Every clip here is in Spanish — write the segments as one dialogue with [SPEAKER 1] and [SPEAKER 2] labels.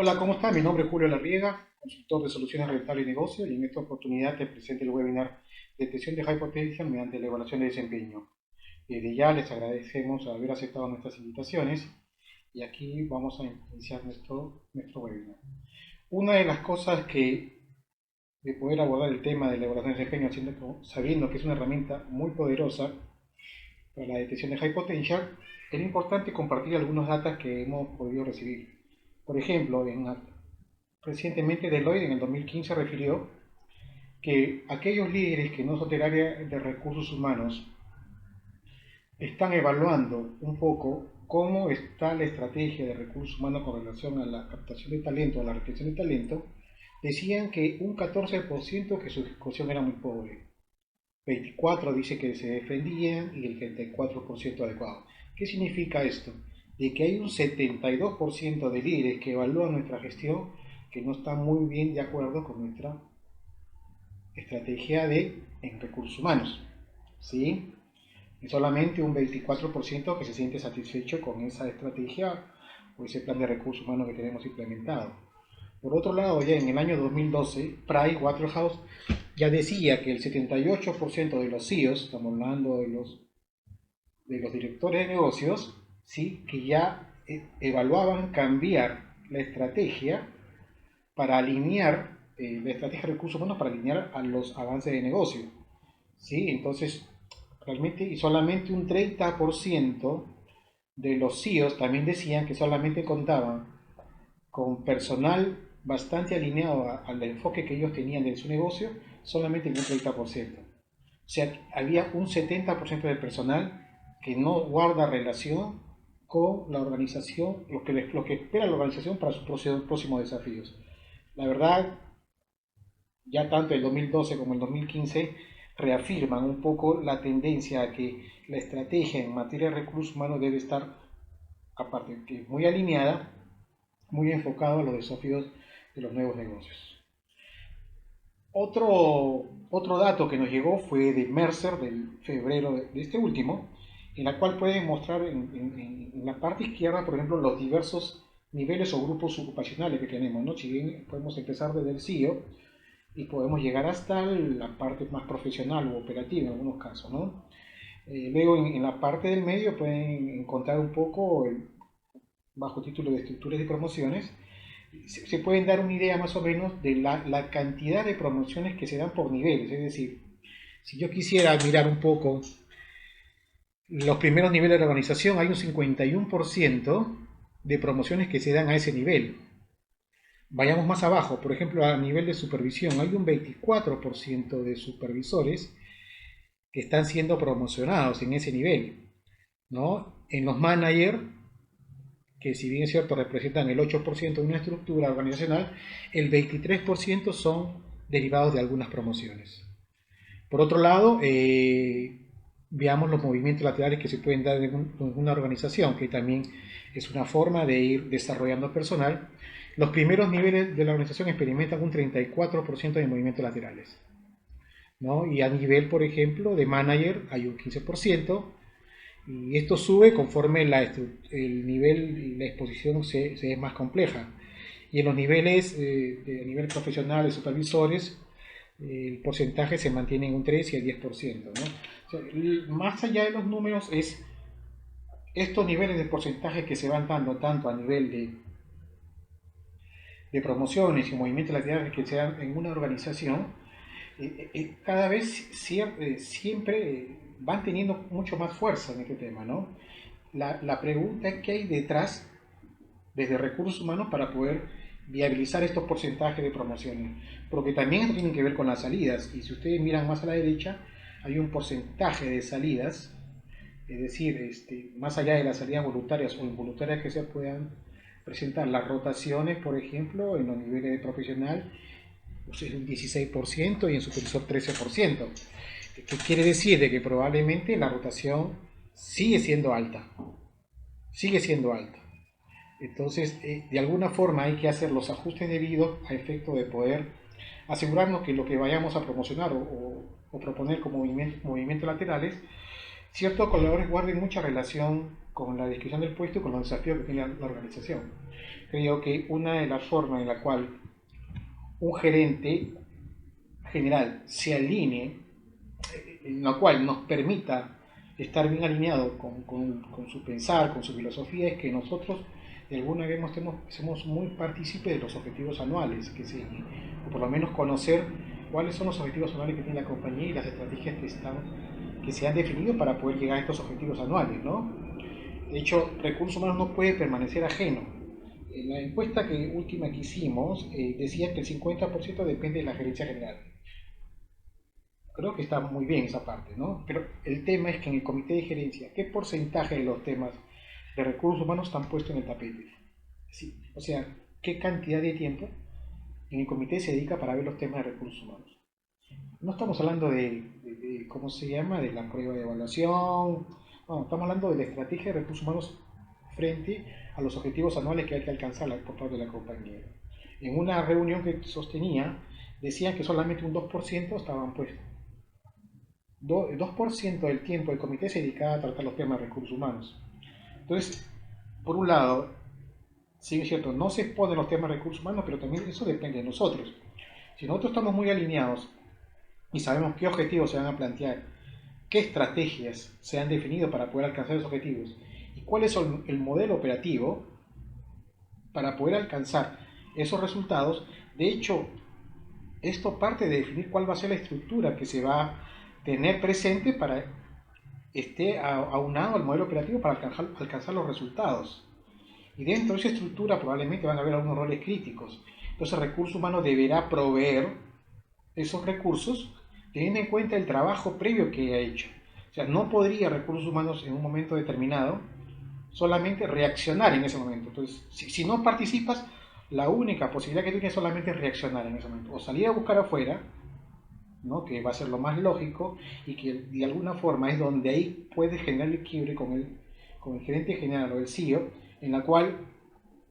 [SPEAKER 1] Hola, ¿cómo está? Mi nombre es Julio Larriega, consultor de soluciones rentables y negocio, y en esta oportunidad te presento el webinar Detección de High Potential mediante la evaluación de desempeño. Desde ya les agradecemos haber aceptado nuestras invitaciones y aquí vamos a iniciar nuestro webinar. Una de las cosas de poder abordar el tema de la evaluación de desempeño, sabiendo que es una herramienta muy poderosa para la detección de High Potential, era importante compartir algunos datos que hemos podido recibir. Por ejemplo, recientemente Deloitte en el 2015 refirió que aquellos líderes que no son del área de recursos humanos están evaluando un poco cómo está la estrategia de recursos humanos con relación a la captación de talento, a la retención de talento. Decían que un 14% que su discusión era muy pobre, 24% dice que se defendían y el 34% adecuado. ¿Qué significa esto? De que hay un 72% de líderes que evalúan nuestra gestión que no están muy bien de acuerdo con nuestra estrategia en recursos humanos. ¿Sí? Y solamente un 24% que se siente satisfecho con esa estrategia o ese plan de recursos humanos que tenemos implementado. Por otro lado, ya en el año 2012, Pricewaterhouse ya decía que el 78% de los CEOs, estamos hablando de los directores de negocios, ¿sí? Que ya evaluaban cambiar la estrategia para alinear la estrategia de recursos humanos para alinear a los avances de negocio. ¿Sí? Entonces, realmente, y solamente un 30% de los CEOs también decían que solamente contaban con personal bastante alineado al enfoque que ellos tenían de su negocio, solamente en un 30%. O sea, había un 70% del personal que no guarda relación con la organización, lo que espera la organización para sus próximos desafíos. La verdad, ya tanto el 2012 como el 2015 reafirman un poco la tendencia a que la estrategia en materia de recursos humanos debe estar, aparte que muy alineada, muy enfocado a los desafíos de los nuevos negocios. Otro dato que nos llegó fue de Mercer del febrero de este último, en la cual pueden mostrar en la parte izquierda, por ejemplo, los diversos niveles o grupos ocupacionales que tenemos, ¿no? Si bien podemos empezar desde el CEO y podemos llegar hasta la parte más profesional o operativa en algunos casos, ¿no? Luego en la parte del medio pueden encontrar un poco, bajo título de estructuras y promociones, se pueden dar una idea más o menos de la cantidad de promociones que se dan por niveles. Es decir, si yo quisiera mirar un poco los primeros niveles de la organización, hay un 51% de promociones que se dan a ese nivel. Vayamos más abajo, por ejemplo, a nivel de supervisión, hay un 24% de supervisores que están siendo promocionados en ese nivel, ¿no? En los managers, que si bien es cierto representan el 8% de una estructura organizacional, el 23% son derivados de algunas promociones. Por otro lado, veamos los movimientos laterales que se pueden dar en una organización, que también es una forma de ir desarrollando personal. Los primeros niveles de la organización experimentan un 34% de movimientos laterales, ¿no? Y a nivel, por ejemplo, de manager hay un 15%, y esto sube conforme el nivel y la exposición se es más compleja. Y en los niveles, a nivel profesional de supervisores, el porcentaje se mantiene en un 3 y el 10%, ¿no? O sea, más allá de los números es estos niveles de porcentaje que se van dando tanto a nivel de promociones y movimientos laterales que se dan en una organización, cada vez siempre van teniendo mucho más fuerza en este tema, ¿no? La pregunta es qué hay detrás desde recursos humanos para poder viabilizar estos porcentajes de promociones, porque también esto tiene que ver con las salidas, y si ustedes miran más a la derecha, hay un porcentaje de salidas, es decir, más allá de las salidas voluntarias o involuntarias que se puedan presentar, las rotaciones, por ejemplo, en los niveles de profesional, pues es un 16% y en supervisor 13%. ¿Qué quiere decir? De que probablemente la rotación sigue siendo alta, sigue siendo alta. Entonces, de alguna forma hay que hacer los ajustes debidos a efecto de poder asegurarnos que lo que vayamos a promocionar o proponer como movimientos laterales, ciertos colaboradores guarden mucha relación con la descripción del puesto y con los desafíos que tiene la organización. Creo que una de las formas en la cual un gerente general se alinee, en la cual nos permita estar bien alineado con su pensar, con su filosofía, es que nosotros de alguna vez somos muy partícipes de los objetivos anuales, o por lo menos conocer cuáles son los objetivos anuales que tiene la compañía y las estrategias que se han definido para poder llegar a estos objetivos anuales, ¿no? De hecho, recursos humanos no puede permanecer ajeno. En la encuesta última que hicimos decía que el 50% depende de la gerencia general. Creo que está muy bien esa parte, ¿no? Pero el tema es que en el comité de gerencia, ¿qué porcentaje de los temas de recursos humanos están puestos en el tapete? Sí, o sea, ¿qué cantidad de tiempo en el comité se dedica para ver los temas de recursos humanos? No estamos hablando ¿cómo se llama?, de la prueba de evaluación. No, estamos hablando de la estrategia de recursos humanos frente a los objetivos anuales que hay que alcanzar por parte de la compañía. En una reunión que sostenía, decían que solamente un 2% estaban puestos. El 2% del tiempo del comité se dedicaba a tratar los temas de recursos humanos. Entonces, por un lado, sí es cierto, no se exponen los temas de recursos humanos, pero también eso depende de nosotros. Si nosotros estamos muy alineados y sabemos qué objetivos se van a plantear, qué estrategias se han definido para poder alcanzar esos objetivos y cuál es el modelo operativo para poder alcanzar esos resultados, de hecho, esto parte de definir cuál va a ser la estructura que se va a tener presente para esté aunado al modelo operativo para alcanzar los resultados. Y dentro de esa estructura probablemente van a haber algunos roles críticos. Entonces, recursos humanos deberá proveer esos recursos teniendo en cuenta el trabajo previo que ha hecho. O sea, no podría recursos humanos en un momento determinado solamente reaccionar en ese momento. Entonces, si no participas, la única posibilidad que tienes es solamente reaccionar en ese momento. O salir a buscar afuera, ¿no?, que va a ser lo más lógico y que de alguna forma es donde ahí puedes generar el quiebre con el gerente general o el CEO, en la cual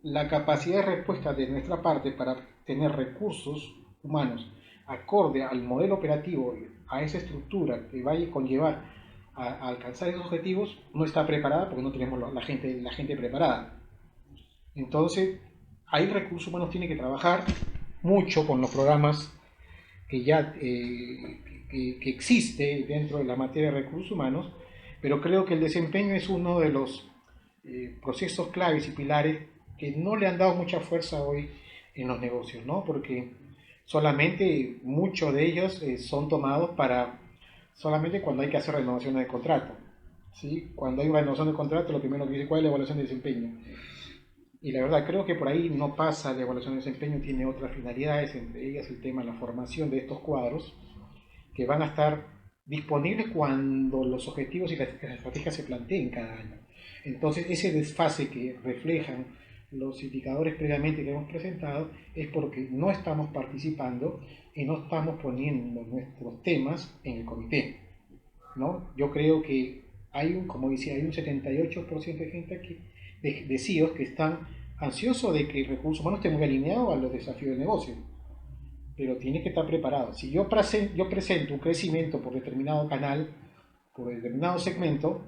[SPEAKER 1] la capacidad de respuesta de nuestra parte para tener recursos humanos acorde al modelo operativo, a esa estructura que vaya a conllevar a alcanzar esos objetivos, no está preparada porque no tenemos la gente preparada. Entonces, ahí recursos humanos tiene que trabajar mucho con los programas que ya que existe dentro de la materia de recursos humanos, pero creo que el desempeño es uno de los procesos claves y pilares que no le han dado mucha fuerza hoy en los negocios, ¿no? Porque solamente muchos de ellos son tomados para solamente cuando hay que hacer renovaciones de contrato, ¿sí? Cuando hay una renovación de contrato, lo primero que dice, ¿cuál es la evaluación de desempeño? Y la verdad creo que por ahí no pasa la evaluación de desempeño, tiene otras finalidades, entre ellas el tema de la formación de estos cuadros, que van a estar disponibles cuando los objetivos y las estrategias se planteen cada año. Entonces, ese desfase que reflejan los indicadores previamente que hemos presentado es porque no estamos participando y no estamos poniendo nuestros temas en el comité, ¿no? Yo creo que como decía, hay un 78% de gente aquí, de CEOs que están ansiosos de que el recurso humano esté muy alineado a los desafíos del negocio, pero tiene que estar preparado. Si yo presento un crecimiento por determinado canal, por determinado segmento,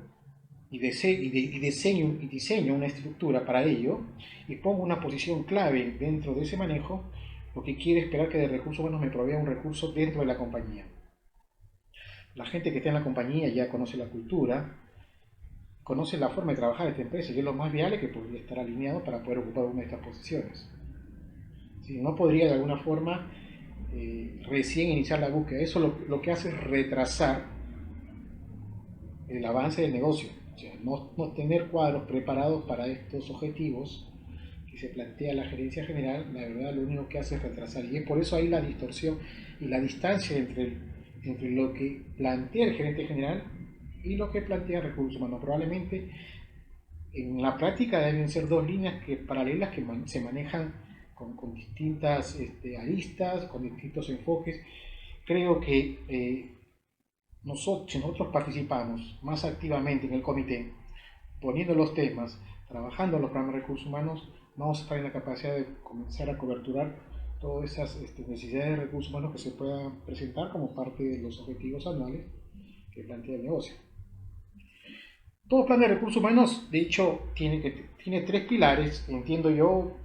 [SPEAKER 1] y diseño una estructura para ello, y pongo una posición clave dentro de ese manejo, lo que quiere es esperar que de recursos humanos me provea un recurso dentro de la compañía. La gente que está en la compañía ya conoce la cultura, conoce la forma de trabajar de esta empresa y es lo más viable que podría estar alineado para poder ocupar una de estas posiciones. Si no podría de alguna forma recién iniciar la búsqueda. Eso lo que hace es retrasar el avance del negocio. O sea, no tener cuadros preparados para estos objetivos que se plantea la gerencia general, la verdad lo único que hace es retrasar. Y es por eso ahí la distorsión y la distancia entre lo que plantea el gerente general y lo que plantea recursos humanos. Probablemente en la práctica deben ser dos líneas paralelas que se manejan con distintas aristas, con distintos enfoques. Creo que si nosotros participamos más activamente en el comité, poniendo los temas, trabajando en los programas de recursos humanos, vamos a estar en la capacidad de comenzar a coberturar todas esas necesidades de recursos humanos que se puedan presentar como parte de los objetivos anuales que plantea el negocio. Todo plan de recursos humanos, de hecho, tiene tres pilares, entiendo yo,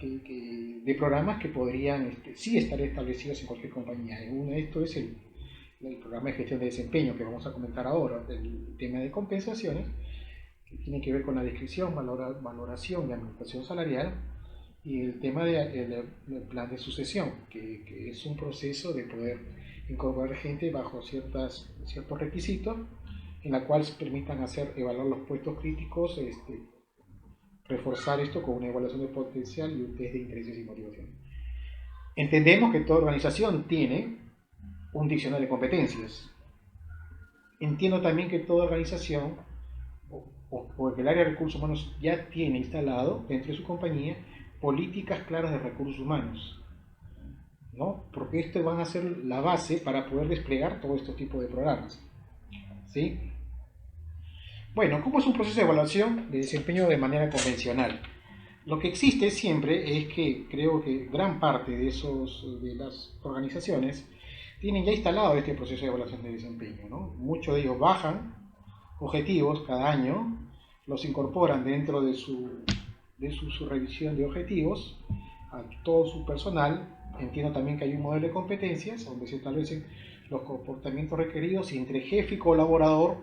[SPEAKER 1] de programas que podrían sí estar establecidos en cualquier compañía. Uno de estos es el programa de gestión de desempeño que vamos a comentar ahora, el tema de compensaciones, que tiene que ver con la descripción, valoración y administración salarial, y el tema del plan de sucesión, que es un proceso de poder incorporar gente bajo ciertos requisitos, en la cual se permitan evaluar los puestos críticos, reforzar esto con una evaluación de potencial y un test de intereses y motivación. Entendemos que toda organización tiene un diccionario de competencias. Entiendo también que toda organización o que el área de recursos humanos ya tiene instalado dentro de su compañía políticas claras de recursos humanos, ¿no? Porque esto van a ser la base para poder desplegar todo este tipo de programas, ¿sí? Bueno, ¿cómo es un proceso de evaluación de desempeño de manera convencional? Lo que existe siempre es que creo que gran parte de las organizaciones tienen ya instalado este proceso de evaluación de desempeño, ¿no? Muchos de ellos bajan objetivos cada año, los incorporan dentro de su revisión de objetivos a todo su personal. Entiendo también que hay un modelo de competencias donde se establecen los comportamientos requeridos y entre jefe y colaborador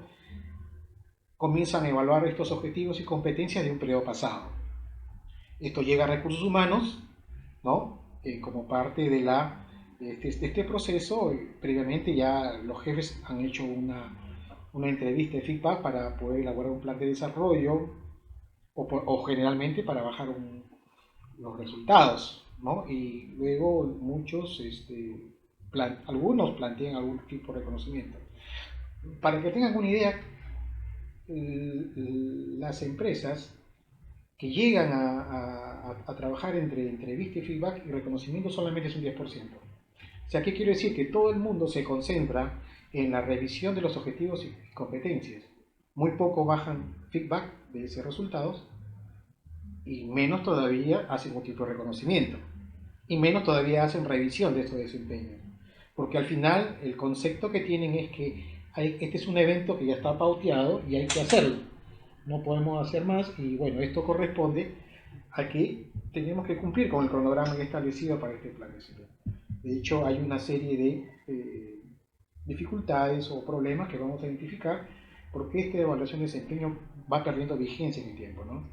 [SPEAKER 1] comienzan a evaluar estos objetivos y competencias de un periodo pasado. Esto llega a recursos humanos, ¿no? Como parte de este proceso. Previamente ya los jefes han hecho una entrevista de feedback para poder elaborar un plan de desarrollo o generalmente para bajar los resultados, ¿no? Y luego algunos plantean algún tipo de reconocimiento. Para que tengan una idea, las empresas que llegan a trabajar entre entrevista y feedback y reconocimiento solamente es un 10%. O sea, ¿qué quiero decir? Que todo el mundo se concentra en la revisión de los objetivos y competencias. Muy poco bajan feedback de esos resultados y menos todavía hacen un tipo de reconocimiento. Y menos todavía hacen revisión de estos desempeños. Porque al final el concepto que tienen es que este es un evento que ya está pauteado y hay que hacerlo. No podemos hacer más y bueno, esto corresponde a que tenemos que cumplir con el cronograma ya establecido para este plan de desempeño. De hecho, hay una serie de dificultades o problemas que vamos a identificar porque esta evaluación de desempeño va perdiendo vigencia en el tiempo, ¿no?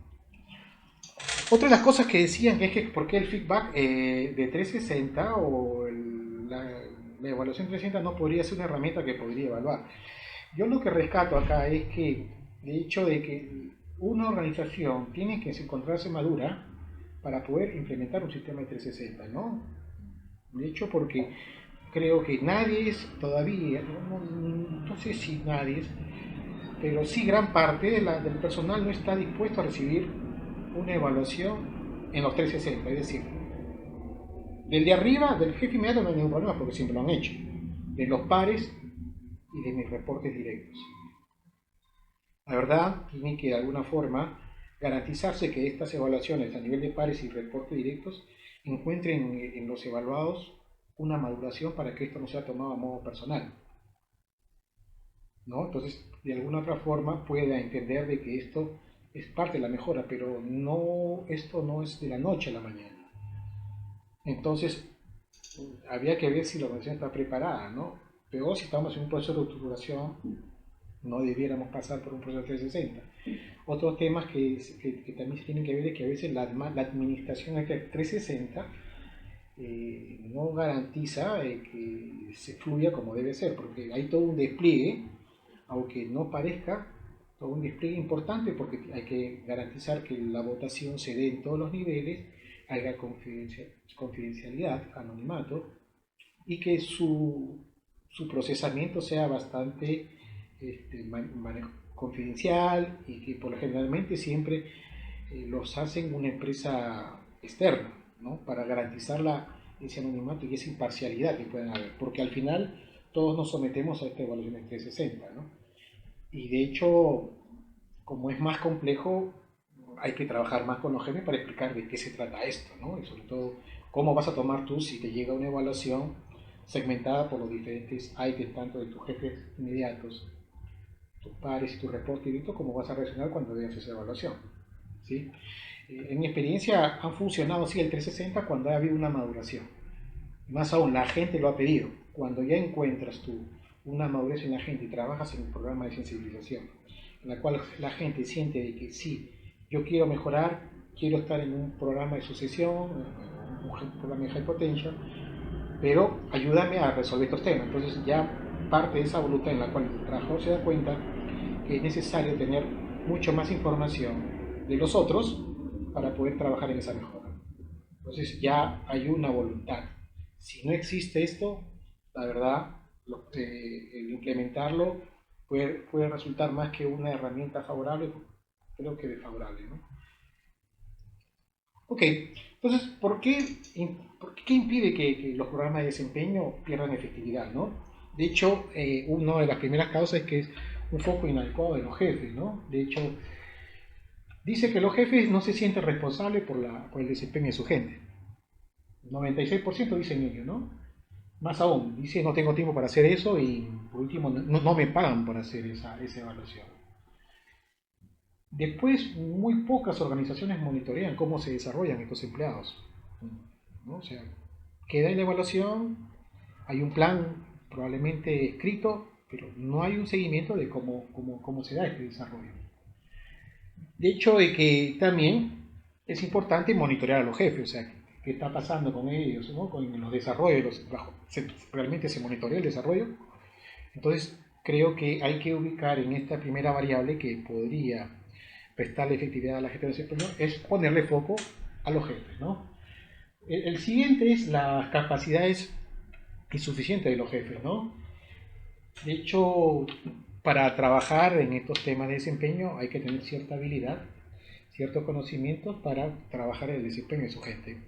[SPEAKER 1] Otra de las cosas que decían es que por qué el feedback de 360 o la evaluación 360 no podría ser una herramienta que podría evaluar. Yo lo que rescato acá es que el hecho de que una organización tiene que encontrarse madura para poder implementar un sistema de 360, ¿no? De hecho, porque creo que nadie es todavía, no sé si nadie es, pero sí gran parte del personal no está dispuesto a recibir una evaluación en los 360, es decir, del de arriba, del jefe inmediato no hay ningún problema porque siempre lo han hecho, de los pares y de mis reportes directos. La verdad, tiene que de alguna forma garantizarse que estas evaluaciones a nivel de pares y reportes directos encuentren en los evaluados una maduración para que esto no sea tomado a modo personal, ¿no? Entonces, de alguna otra forma pueda entender de que esto es parte de la mejora, pero esto no es de la noche a la mañana. Entonces, habría que ver si la organización está preparada, ¿no? Pero si estamos en un proceso de estructuración, no debiéramos pasar por un proceso de 360. Otros temas que también se tienen que ver es que a veces la administración de 360 no garantiza que se fluya como debe ser, porque hay todo un despliegue, aunque no parezca, todo un despliegue importante porque hay que garantizar que la votación se dé en todos los niveles, haya confidencialidad, anonimato, y que su procesamiento sea bastante confidencial y que por lo generalmente siempre los hacen una empresa externa, ¿no? Para garantizar ese anonimato y esa imparcialidad que pueden haber, porque al final todos nos sometemos a esta evaluación de 360, ¿no? Y de hecho, como es más complejo, hay que trabajar más con los jefes para explicar de qué se trata esto, ¿no? Y sobre todo, cómo vas a tomar tú si te llega una evaluación segmentada por los diferentes ítems, tanto de tus jefes inmediatos, tus pares y tu reporte directo, cómo vas a reaccionar cuando veas esa evaluación, ¿sí? En mi experiencia han funcionado sí el 360 cuando ha habido una maduración. Más aún, la gente lo ha pedido. Cuando ya encuentras tú una madurez en la gente y trabajas en un programa de sensibilización, en la cual la gente siente de que sí, yo quiero mejorar, quiero estar en un programa de sucesión, un programa de high potential, pero ayúdame a resolver estos temas. Entonces ya parte de esa voluntad en la cual el trabajador se da cuenta que es necesario tener mucho más información de los otros para poder trabajar en esa mejora. Entonces ya hay una voluntad. Si no existe esto, la verdad, el implementarlo puede resultar más que una herramienta favorable, creo que desfavorable, ¿no? Ok, entonces, ¿qué impide que los programas de desempeño pierdan efectividad, ¿no? De hecho, una de las primeras causas es que es un foco inadecuado de los jefes, ¿no? De hecho, dice que los jefes no se sienten responsables por el desempeño de su gente. 96% dicen ellos, ¿no? Más aún, dice no tengo tiempo para hacer eso y por último no me pagan por hacer esa evaluación. Después, muy pocas organizaciones monitorean cómo se desarrollan estos empleados, ¿no? O sea, queda en la evaluación, hay un plan probablemente escrito, pero no hay un seguimiento de cómo se da este desarrollo. De hecho, de que también es importante monitorear a los jefes, o sea, qué está pasando con ellos, ¿no? Con los desarrollos, realmente se monitorea el desarrollo. Entonces, creo que hay que ubicar en esta primera variable que podría prestarle efectividad a la gestión de desempeño, es ponerle foco a los jefes, ¿no? El siguiente es las capacidades insuficientes de los jefes, ¿no? De hecho, para trabajar en estos temas de desempeño hay que tener cierta habilidad, ciertos conocimientos para trabajar el desempeño de su gente.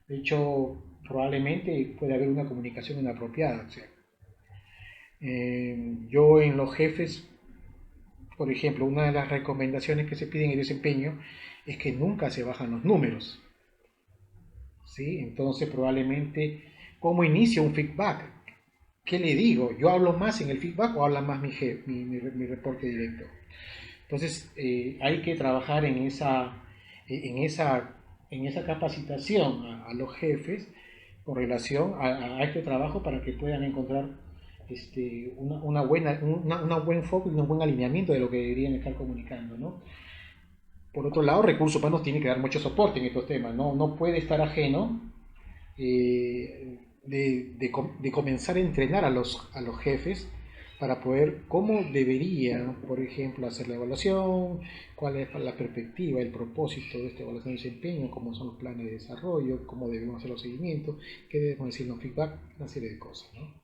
[SPEAKER 1] De hecho, probablemente puede haber una comunicación inapropiada. O sea, yo en los jefes, por ejemplo, una de las recomendaciones que se piden en el desempeño es que nunca se bajan los números. ¿Sí? Entonces, probablemente, ¿cómo inicio un feedback? ¿Qué le digo? ¿Yo hablo más en el feedback o habla más mi reporte directo? Entonces, hay que trabajar en esa, en esa capacitación a los jefes con relación a este trabajo para que puedan encontrar una buen foco y un buen alineamiento de lo que deberían estar comunicando, ¿no? Por otro lado, Recursos Humanos tiene que dar mucho soporte en estos temas, no puede estar ajeno de comenzar a entrenar a los jefes para poder cómo deberían, por ejemplo, hacer la evaluación, cuál es la perspectiva, el propósito de esta evaluación de desempeño, cómo son los planes de desarrollo, cómo debemos hacer los seguimientos, qué debemos decir en los feedback, una serie de cosas, ¿no?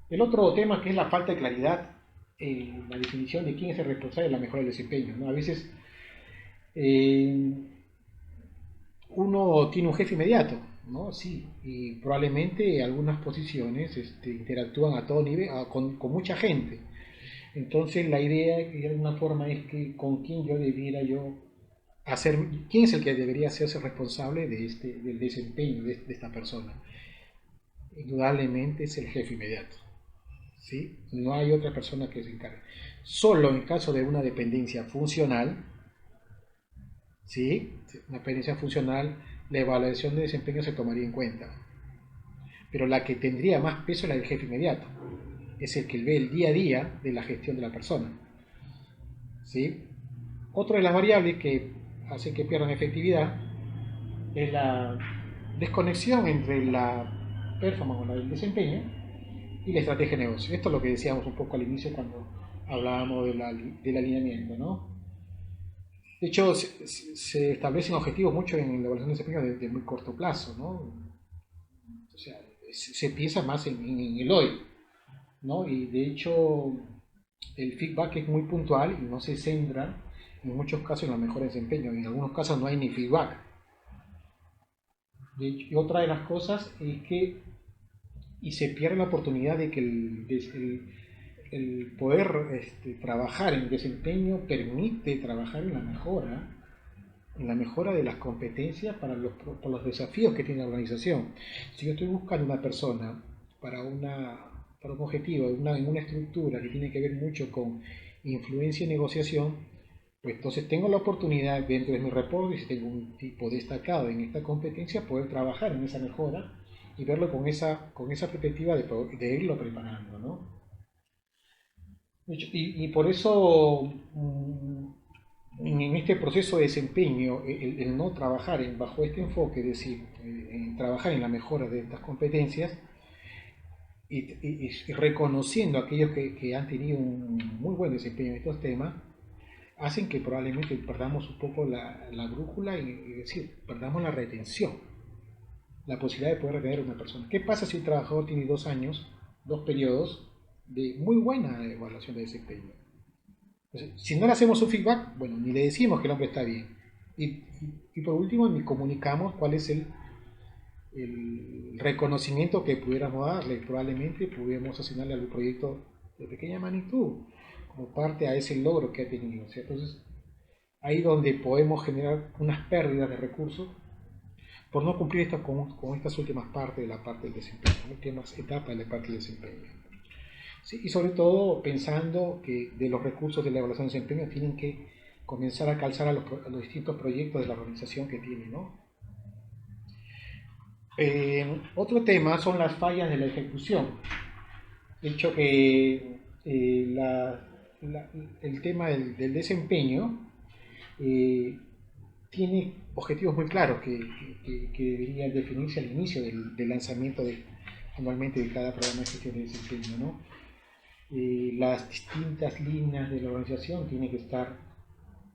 [SPEAKER 1] El otro tema que es la falta de claridad en la definición de quién es el responsable de la mejora del desempeño, ¿no? A veces eh, uno tiene un jefe inmediato, ¿no? Sí, y probablemente algunas posiciones interactúan a todo nivel, con mucha gente. Entonces la idea de alguna forma es que con quién yo debiera yo hacer, quién es el que debería hacerse responsable del desempeño de esta persona. Indudablemente es el jefe inmediato, ¿sí? No hay otra persona que se encargue. Solo en caso de una dependencia funcional, ¿sí? Una dependencia funcional, la evaluación de desempeño se tomaría en cuenta. Pero la que tendría más peso es la del jefe inmediato. Es el que ve el día a día de la gestión de la persona, ¿sí? Otra de las variables que hacen que pierdan efectividad es la desconexión entre la performance o el desempeño y la estrategia de negocio. Esto es lo que decíamos un poco al inicio cuando hablábamos del alineamiento, ¿no? De hecho, se establecen objetivos mucho en la evaluación de desempeño de muy corto plazo, ¿no? O sea, se piensa más en el hoy, ¿no? Y de hecho, el feedback es muy puntual y no se centra en muchos casos en la mejora de desempeño. En algunos casos no hay ni feedback. Y otra de las cosas es que y se pierde la oportunidad de que el poder trabajar en desempeño permite trabajar en la mejora de las competencias por los desafíos que tiene la organización. Si yo estoy buscando una persona para un objetivo, en una estructura que tiene que ver mucho con influencia y negociación, Pues entonces tengo la oportunidad dentro de mi reporte, si tengo un tipo destacado en esta competencia, poder trabajar en esa mejora y verlo con esa perspectiva de irlo preparando, ¿no? Y por eso en este proceso de desempeño, el no trabajar bajo este enfoque, es decir, en trabajar en la mejora de estas competencias y reconociendo a aquellos que han tenido un muy buen desempeño en estos temas, hacen que probablemente perdamos un poco la brújula y decir, perdamos la retención, la posibilidad de poder retener a una persona. ¿Qué pasa si un trabajador tiene 2 años, 2 periodos de muy buena evaluación de desempeño? Entonces, si no le hacemos un feedback, bueno, ni le decimos que el hombre está bien. Y por último, ni comunicamos cuál es el reconocimiento que pudiéramos darle. Probablemente pudiéramos asignarle algún proyecto de pequeña magnitud, como parte a ese logro que ha tenido, ¿cierto? Entonces, ahí donde podemos generar unas pérdidas de recursos por no cumplir con estas últimas partes de la parte del desempeño, últimas etapas de la parte del desempeño. Sí, y sobre todo pensando que de los recursos de la evaluación de desempeño tienen que comenzar a calzar a los distintos proyectos de la organización que tiene, ¿no? Otro tema son las fallas de la ejecución. De hecho que el tema del desempeño eh, tiene objetivos muy claros que deberían definirse al inicio del lanzamiento anualmente de cada programa de gestión de desempeño, ¿no? Las distintas líneas de la organización tienen que estar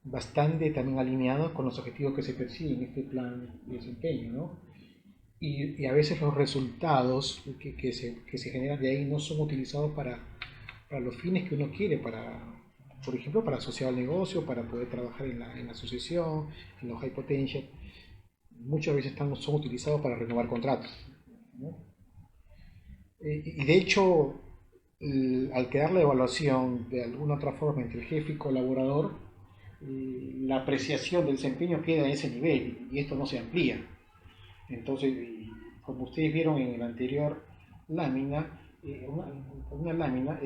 [SPEAKER 1] bastante también alineados con los objetivos que se persiguen en este plan de desempeño, ¿no? Y a veces los resultados que se generan de ahí no son utilizados para los fines que uno quiere, por ejemplo, para asociar al negocio, para poder trabajar en la sucesión, en los high potential. Muchas veces son utilizados para renovar contratos, ¿no? Y de hecho, al quedar la evaluación de alguna otra forma entre el jefe y colaborador, la apreciación del desempeño queda a ese nivel y esto no se amplía. Entonces, como ustedes vieron en la anterior lámina, una lámina,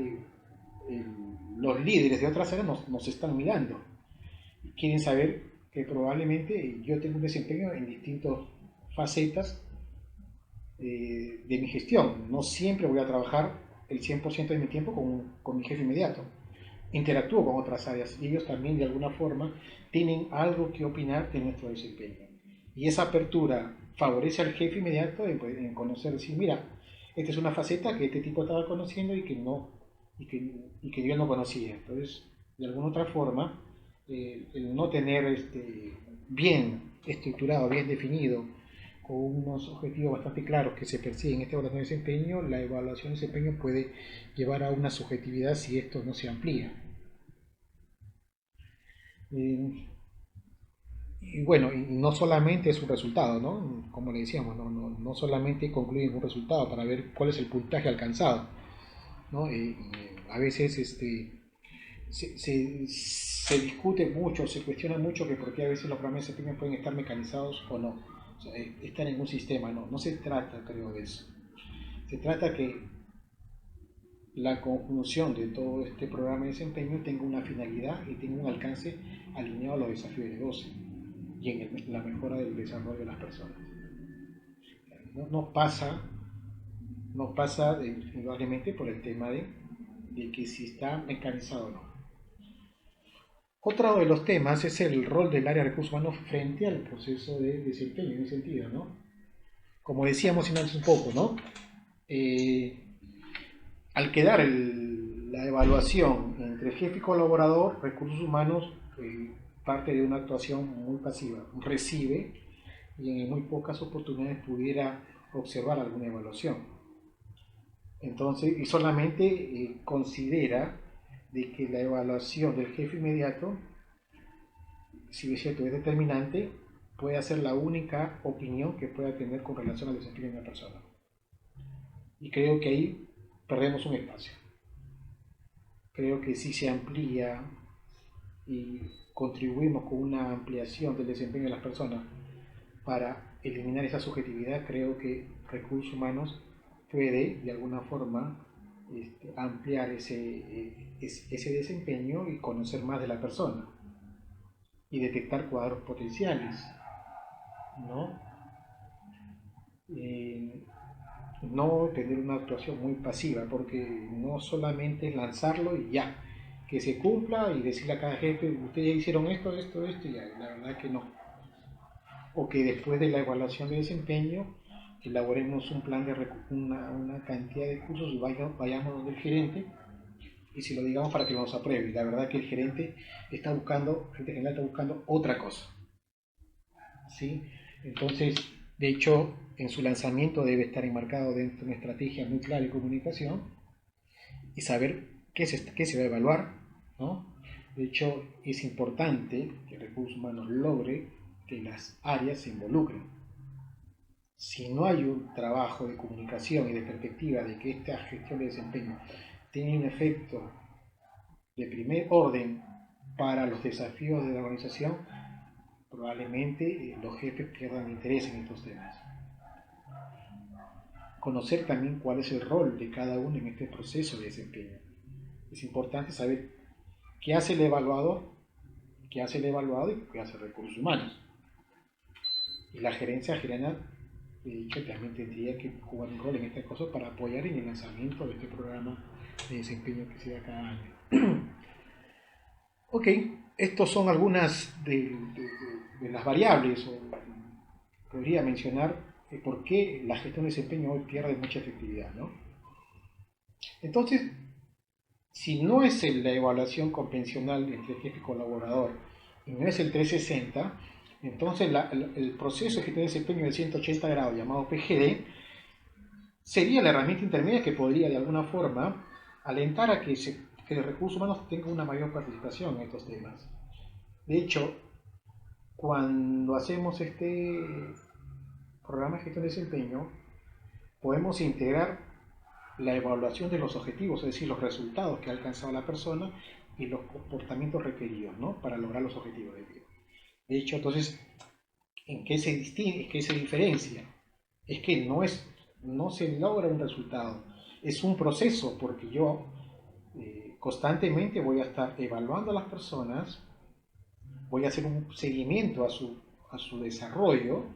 [SPEAKER 1] los líderes de otras áreas nos están mirando y quieren saber que probablemente yo tengo un desempeño en distintas facetas de mi gestión. No siempre voy a trabajar el 100% de mi tiempo con mi jefe inmediato. Interactúo con otras áreas y ellos también de alguna forma tienen algo que opinar de nuestro desempeño. Y esa apertura favorece al jefe inmediato en conocer, decir, mira, esta es una faceta que este tipo estaba conociendo y que yo no conocía. Entonces, de alguna otra forma, el no tener bien estructurado, bien definido, con unos objetivos bastante claros que se persiguen en esta evaluación de desempeño, la evaluación de desempeño puede llevar a una subjetividad si esto no se amplía. Y bueno, y no solamente es un resultado, ¿no? Como le decíamos, no solamente concluye en un resultado para ver cuál es el puntaje alcanzado, ¿no? A veces se discute mucho, se cuestiona mucho que por qué a veces los programas de desempeño pueden estar mecanizados o no. O sea, estar en un sistema, no se trata, creo, de eso. Se trata que la conjunción de todo este programa de desempeño tenga una finalidad y tenga un alcance alineado a los desafíos de negocio y en la mejora del desarrollo de las personas. No pasa, no pasa indudablemente por el tema de que si está mecanizado o no. Otro de los temas es el rol del área de recursos humanos frente al proceso de desempeño, en ese sentido, ¿no? Como decíamos antes un poco, ¿no? Al quedar la evaluación entre jefe y colaborador, recursos humanos parte de una actuación muy pasiva, recibe y en muy pocas oportunidades pudiera observar alguna evaluación. Entonces, y solamente considera de que la evaluación del jefe inmediato, si es cierto, es determinante, puede ser la única opinión que pueda tener con relación al desempeño de una persona. Y creo que ahí perdemos un espacio. Creo que si se amplía y contribuimos con una ampliación del desempeño de las personas para eliminar esa subjetividad, creo que recursos humanos puede de alguna forma ampliar ese desempeño y conocer más de la persona. y detectar cuadros potenciales, ¿no? No tener una actuación muy pasiva, porque no solamente es lanzarlo y ya, que se cumpla y decirle a cada jefe, ustedes ya hicieron esto, esto, esto, y ya, la verdad que no. O que después de la evaluación de desempeño elaboremos un plan de una cantidad de cursos y vayamos donde el gerente y si lo digamos para que nos apruebe. Y la verdad que el gerente gerente general está buscando otra cosa, ¿sí? Entonces, de hecho, en su lanzamiento debe estar enmarcado dentro de una estrategia muy clara de comunicación y saber qué se va a evaluar, ¿no? De hecho, es importante que Recursos Humanos logre que las áreas se involucren. Si no hay un trabajo de comunicación y de perspectiva de que esta gestión de desempeño tiene un efecto de primer orden para los desafíos de la organización, probablemente los jefes pierdan interés en estos temas. Conocer también cuál es el rol de cada uno en este proceso de desempeño. Es importante saber qué hace el evaluador, qué hace el evaluado y qué hace recursos humanos. Y la gerencia general, de hecho, también tendría que jugar un rol en esta cosa para apoyar en el lanzamiento de este programa de desempeño que se da cada año. Ok, estos son algunas de las variables, o podría mencionar por qué la gestión de desempeño hoy pierde mucha efectividad, ¿no? Entonces, si no es la evaluación convencional entre jefe y colaborador y no es el 360, entonces el proceso de gestión de desempeño de 180 grados llamado PGD sería la herramienta intermedia que podría de alguna forma alentar a que los recursos humanos tengan una mayor participación en estos temas. De hecho, cuando hacemos este programa de gestión de desempeño, podemos integrar la evaluación de los objetivos, es decir, los resultados que ha alcanzado la persona y los comportamientos requeridos, ¿no?, para lograr los objetivos de vida. De hecho, entonces, ¿en qué se distingue, qué se diferencia? Es que no se logra un resultado, es un proceso, porque yo constantemente voy a estar evaluando a las personas, voy a hacer un seguimiento a su desarrollo,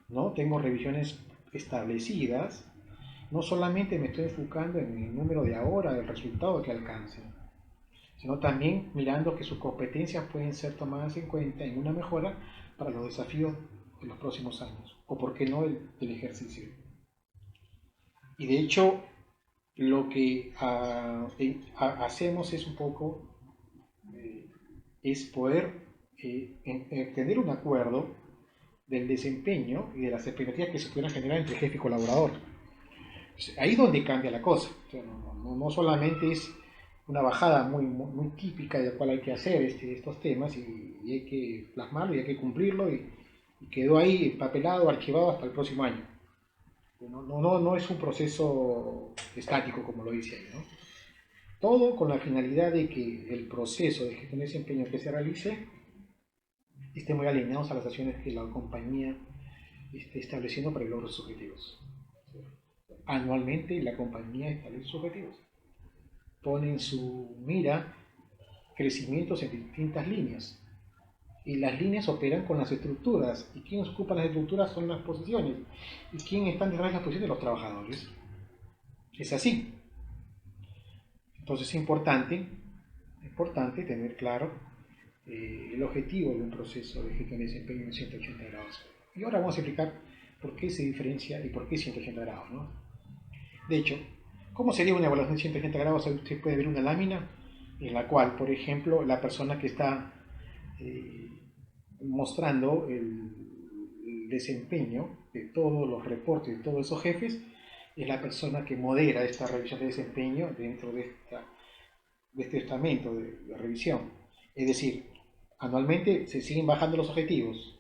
[SPEAKER 1] ¿no? Tengo revisiones establecidas, no solamente me estoy enfocando en el número de ahora, del resultado que alcancen, sino también mirando que sus competencias pueden ser tomadas en cuenta en una mejora para los desafíos de los próximos años, o por qué no del ejercicio. Y de hecho, lo que hacemos es un poco, es poder tener un acuerdo del desempeño y de las expectativas que se puedan generar entre jefe y colaborador. Ahí es donde cambia la cosa. O sea, no solamente es una bajada muy típica de la cual hay que hacer estos temas y hay que plasmarlo y hay que cumplirlo y quedó ahí papelado, archivado hasta el próximo año. No es un proceso estático como lo dice ahí, ¿no? Todo con la finalidad de que el proceso de gestión de desempeño que se realice esté muy alineados a las acciones que la compañía esté estableciendo para el logro de sus objetivos. Anualmente la compañía establece sus objetivos. Pone en su mira crecimientos en distintas líneas. Y las líneas operan con las estructuras. ¿Y quién ocupa las estructuras? Son las posiciones. ¿Y quién está detrás de las posiciones? Los trabajadores. Es así. Entonces es importante tener claro el objetivo de un proceso de gestión de desempeño en 180 grados. Y ahora vamos a explicar por qué se diferencia y por qué 180 grados, ¿no? De hecho, ¿cómo sería una evaluación de 180 grados? Usted puede ver una lámina en la cual, por ejemplo, la persona que está mostrando el desempeño de todos los reportes de todos esos jefes es la persona que modera esta revisión de desempeño dentro de este estamento de revisión. Es decir, anualmente se siguen bajando los objetivos,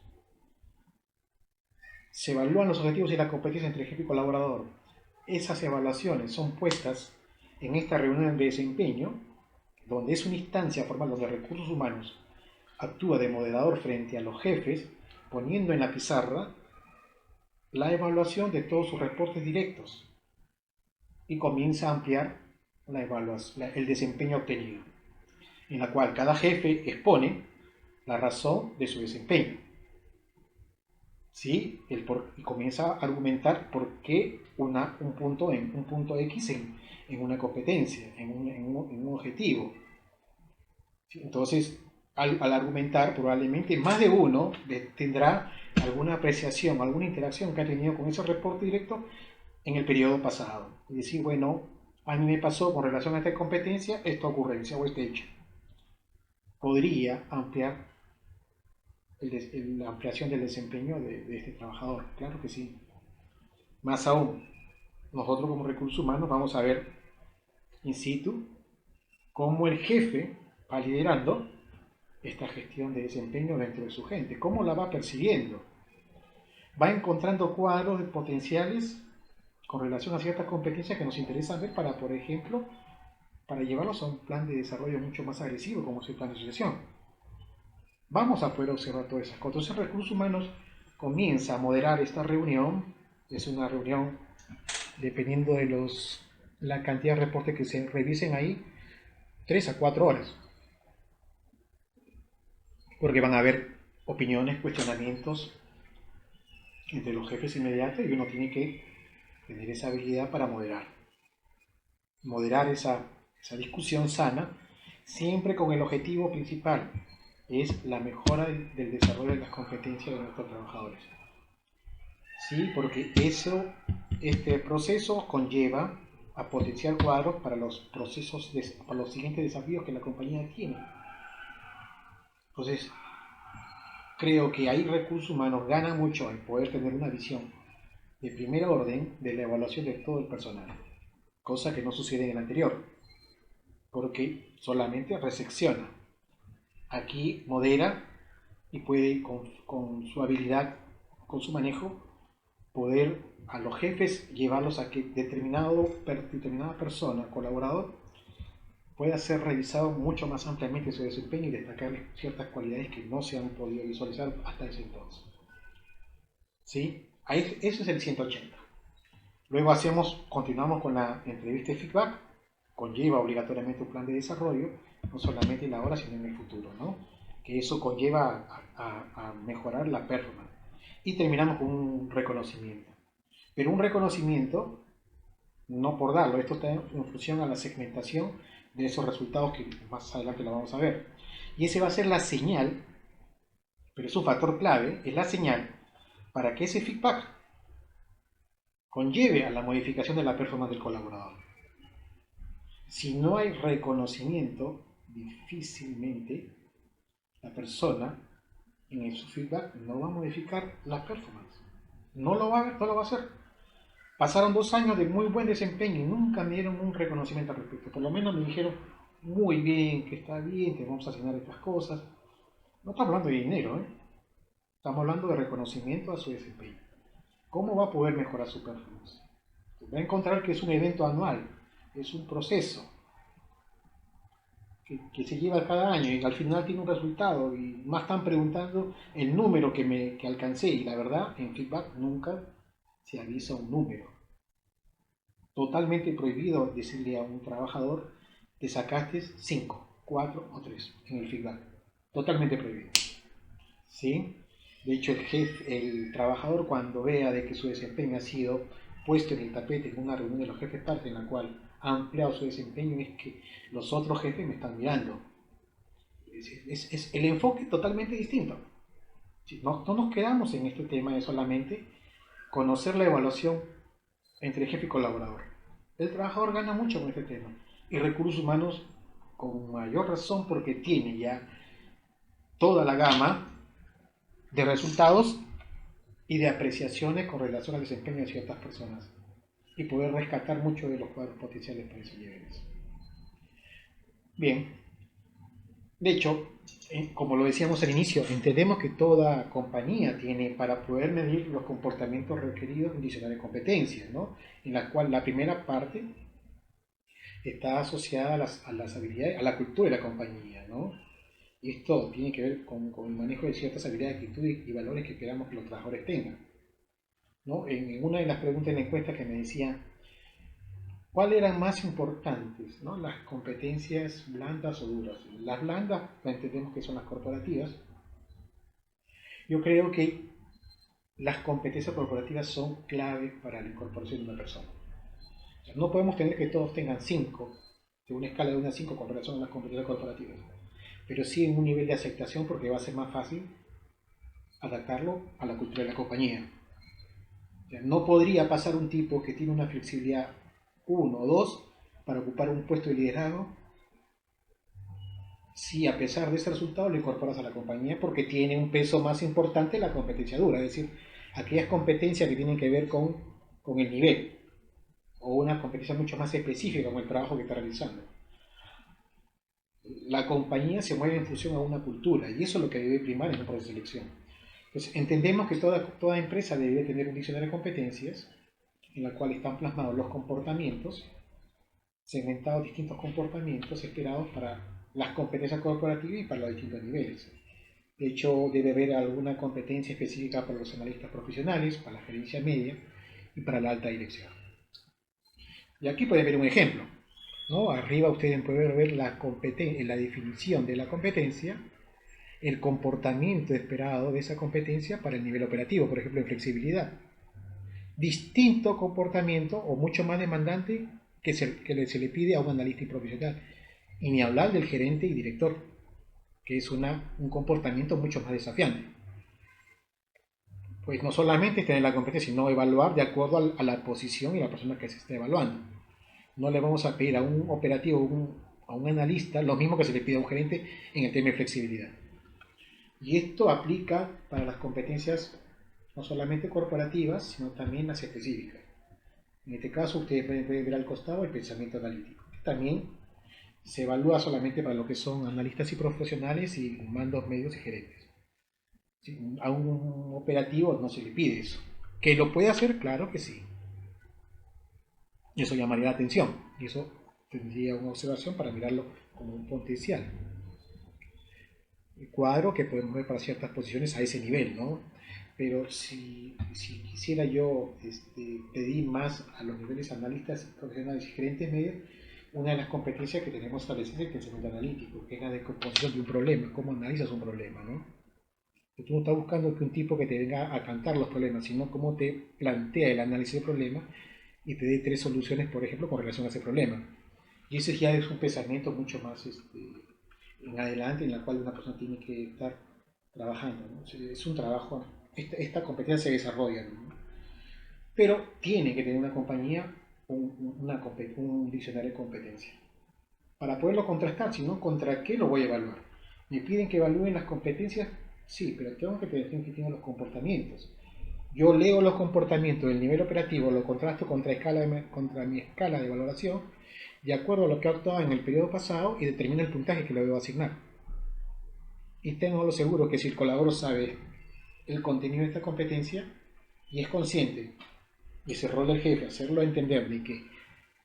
[SPEAKER 1] se evalúan los objetivos y la competencia entre jefe y colaborador. Esas evaluaciones son puestas en esta reunión de desempeño, donde es una instancia formal donde recursos humanos actúa de moderador frente a los jefes, poniendo en la pizarra la evaluación de todos sus reportes directos y comienza a ampliar el desempeño obtenido, en la cual cada jefe expone la razón de su desempeño. ¿Sí? Y comienza a argumentar por qué un punto X en una competencia, en un objetivo. ¿Sí? Entonces, al argumentar, probablemente más de uno tendrá alguna apreciación, alguna interacción que ha tenido con ese reporte directo en el periodo pasado. Y decir, bueno, a mí me pasó con relación a esta competencia, esta ocurrencia o este hecho. Podría ampliar la ampliación del desempeño de este trabajador. Claro que sí. Más aún, nosotros como recursos humanos vamos a ver in situ cómo el jefe va liderando esta gestión de desempeño dentro de su gente, cómo la va percibiendo. Va encontrando cuadros de potenciales con relación a ciertas competencias que nos interesan ver para, por ejemplo, para llevarlos a un plan de desarrollo mucho más agresivo como es el plan de sucesión. Vamos a poder observar todas esas cosas. Entonces, recursos humanos comienza a moderar esta reunión. Es una reunión, dependiendo de la cantidad de reportes que se revisen ahí, 3 a 4 horas. Porque van a haber opiniones, cuestionamientos entre los jefes inmediatos y uno tiene que tener esa habilidad para moderar esa discusión sana, siempre con el objetivo principal, es la mejora del desarrollo de las competencias de nuestros trabajadores. ¿Sí? Porque este proceso conlleva a potenciar cuadros para para los siguientes desafíos que la compañía tiene. Entonces, creo que ahí recursos humanos gana mucho en poder tener una visión de primer orden de la evaluación de todo el personal, cosa que no sucede en el anterior, porque solamente resecciona. Aquí modera y puede con su habilidad, con su manejo, poder a los jefes llevarlos a que determinada persona, colaborador, pueda ser revisado mucho más ampliamente su desempeño y destacar ciertas cualidades que no se han podido visualizar hasta ese entonces. ¿Sí? Eso es el 180. Luego continuamos con la entrevista y feedback, conlleva obligatoriamente un plan de desarrollo, no solamente en la hora, sino en el futuro, ¿no? Que eso conlleva a mejorar la performance. Y terminamos con un reconocimiento. Pero un reconocimiento, no por darlo, esto está en función a la segmentación de esos resultados que más adelante lo vamos a ver. Y ese va a ser la señal, pero es un factor clave, es la señal para que ese feedback conlleve a la modificación de la performance del colaborador. Si no hay reconocimiento, difícilmente la persona en su feedback no va a modificar la performance. No lo va a hacer. Pasaron 2 años de muy buen desempeño y nunca me dieron un reconocimiento al respecto. Por lo menos me dijeron, muy bien, que está bien, te vamos a asignar estas cosas. No estamos hablando de dinero, ¿eh? Estamos hablando de reconocimiento a su desempeño. ¿Cómo va a poder mejorar su performance? Va a encontrar que es un evento anual, es un proceso que se lleva cada año y al final tiene un resultado y más están preguntando el número que alcancé y la verdad en feedback nunca se avisa un número. Totalmente prohibido decirle a un trabajador te sacaste 5, 4 o 3 en el feedback. Totalmente prohibido. ¿Sí? De hecho, el trabajador cuando vea de que su desempeño ha sido puesto en el tapete en una reunión de los jefes parte en la cual ha ampliado su desempeño, es que los otros jefes me están mirando. Es el enfoque totalmente distinto. No nos quedamos en este tema de solamente conocer la evaluación entre jefe y colaborador. El trabajador gana mucho con este tema y recursos humanos con mayor razón porque tiene ya toda la gama de resultados y de apreciaciones con relación al desempeño de ciertas personas y poder rescatar mucho de los cuadros potenciales para esos niveles. Bien, de hecho, como lo decíamos al inicio, entendemos que toda compañía tiene para poder medir los comportamientos requeridos un diccionario de competencias, ¿no? En la cual la primera parte está asociada a las habilidades, a la cultura de la compañía, ¿no? Y esto tiene que ver con el manejo de ciertas habilidades, actitudes y valores que queramos que los trabajadores tengan, ¿no? En una de las preguntas en la encuesta que me decía, ¿cuáles eran más importantes, ¿no? Las competencias blandas o duras? Las blandas entendemos que son las corporativas, Yo creo que las competencias corporativas son clave para la incorporación de una persona. O sea, no podemos tener que todos tengan 5, de una escala de 1 a 5 con relación a las competencias corporativas, pero sí en un nivel de aceptación porque va a ser más fácil adaptarlo a la cultura de la compañía. O sea, no podría pasar un tipo que tiene una flexibilidad 1 o 2 para ocupar un puesto de liderazgo si a pesar de este resultado lo incorporas a la compañía porque tiene un peso más importante la competencia dura, es decir, aquellas competencias que tienen que ver con el nivel o una competencia mucho más específica con el trabajo que está realizando. La compañía se mueve en función a una cultura y eso es lo que debe primar en un proceso de selección. Entonces, entendemos que toda empresa debe tener un diccionario de competencias en la cual están plasmados los comportamientos, segmentados distintos comportamientos esperados para las competencias corporativas y para los distintos niveles. De hecho, debe haber alguna competencia específica para los analistas profesionales, para la gerencia media y para la alta dirección. Y aquí pueden ver un ejemplo, ¿no? Arriba ustedes pueden ver la definición de la competencia, el comportamiento esperado de esa competencia para el nivel operativo, por ejemplo, en flexibilidad. Distinto comportamiento o mucho más demandante que se le pide a un analista y profesional. Y ni hablar del gerente y director, que es un comportamiento mucho más desafiante. Pues no solamente tener la competencia, sino evaluar de acuerdo a la posición y la persona que se está evaluando. No le vamos a pedir a un operativo, a un analista, lo mismo que se le pide a un gerente en el tema de flexibilidad. Y esto aplica para las competencias no solamente corporativas, sino también las específicas. En este caso, ustedes pueden ver al costado el pensamiento analítico, que también se evalúa solamente para lo que son analistas y profesionales y mandos medios y gerentes. ¿Sí? A un operativo no se le pide eso. ¿Que lo puede hacer? Claro que sí. Y eso llamaría la atención. Y eso tendría una observación para mirarlo como un potencial. El cuadro que podemos ver para ciertas posiciones a ese nivel, ¿no? Pero si quisiera yo pedir más a los niveles analistas, profesionales y gerentes medios, una de las competencias que tenemos establecidas es el pensamiento analítico, que es la decomposición de un problema, cómo analizas un problema, ¿no? Que tú no estás buscando que un tipo que te venga a cantar los problemas, sino cómo te plantea el análisis del problema y te dé 3 soluciones, por ejemplo, con relación a ese problema. Y ese ya es un pensamiento mucho más en adelante, en la cual una persona tiene que estar trabajando, ¿no? Es un trabajo, esta competencia se desarrolla, ¿no? Pero tiene que tener una compañía un diccionario de competencia para poderlo contrastar, si no, ¿contra qué lo voy a evaluar? Me piden que evalúen las competencias, sí, pero tengo que tener los comportamientos. Yo leo los comportamientos del nivel operativo, lo contrasto contra mi escala de valoración, de acuerdo a lo que ha actuado en el periodo pasado y determino el puntaje que le debo asignar. Y tengo lo seguro que si el colaborador sabe el contenido de esta competencia y es consciente, y ese rol del jefe, hacerlo entender de que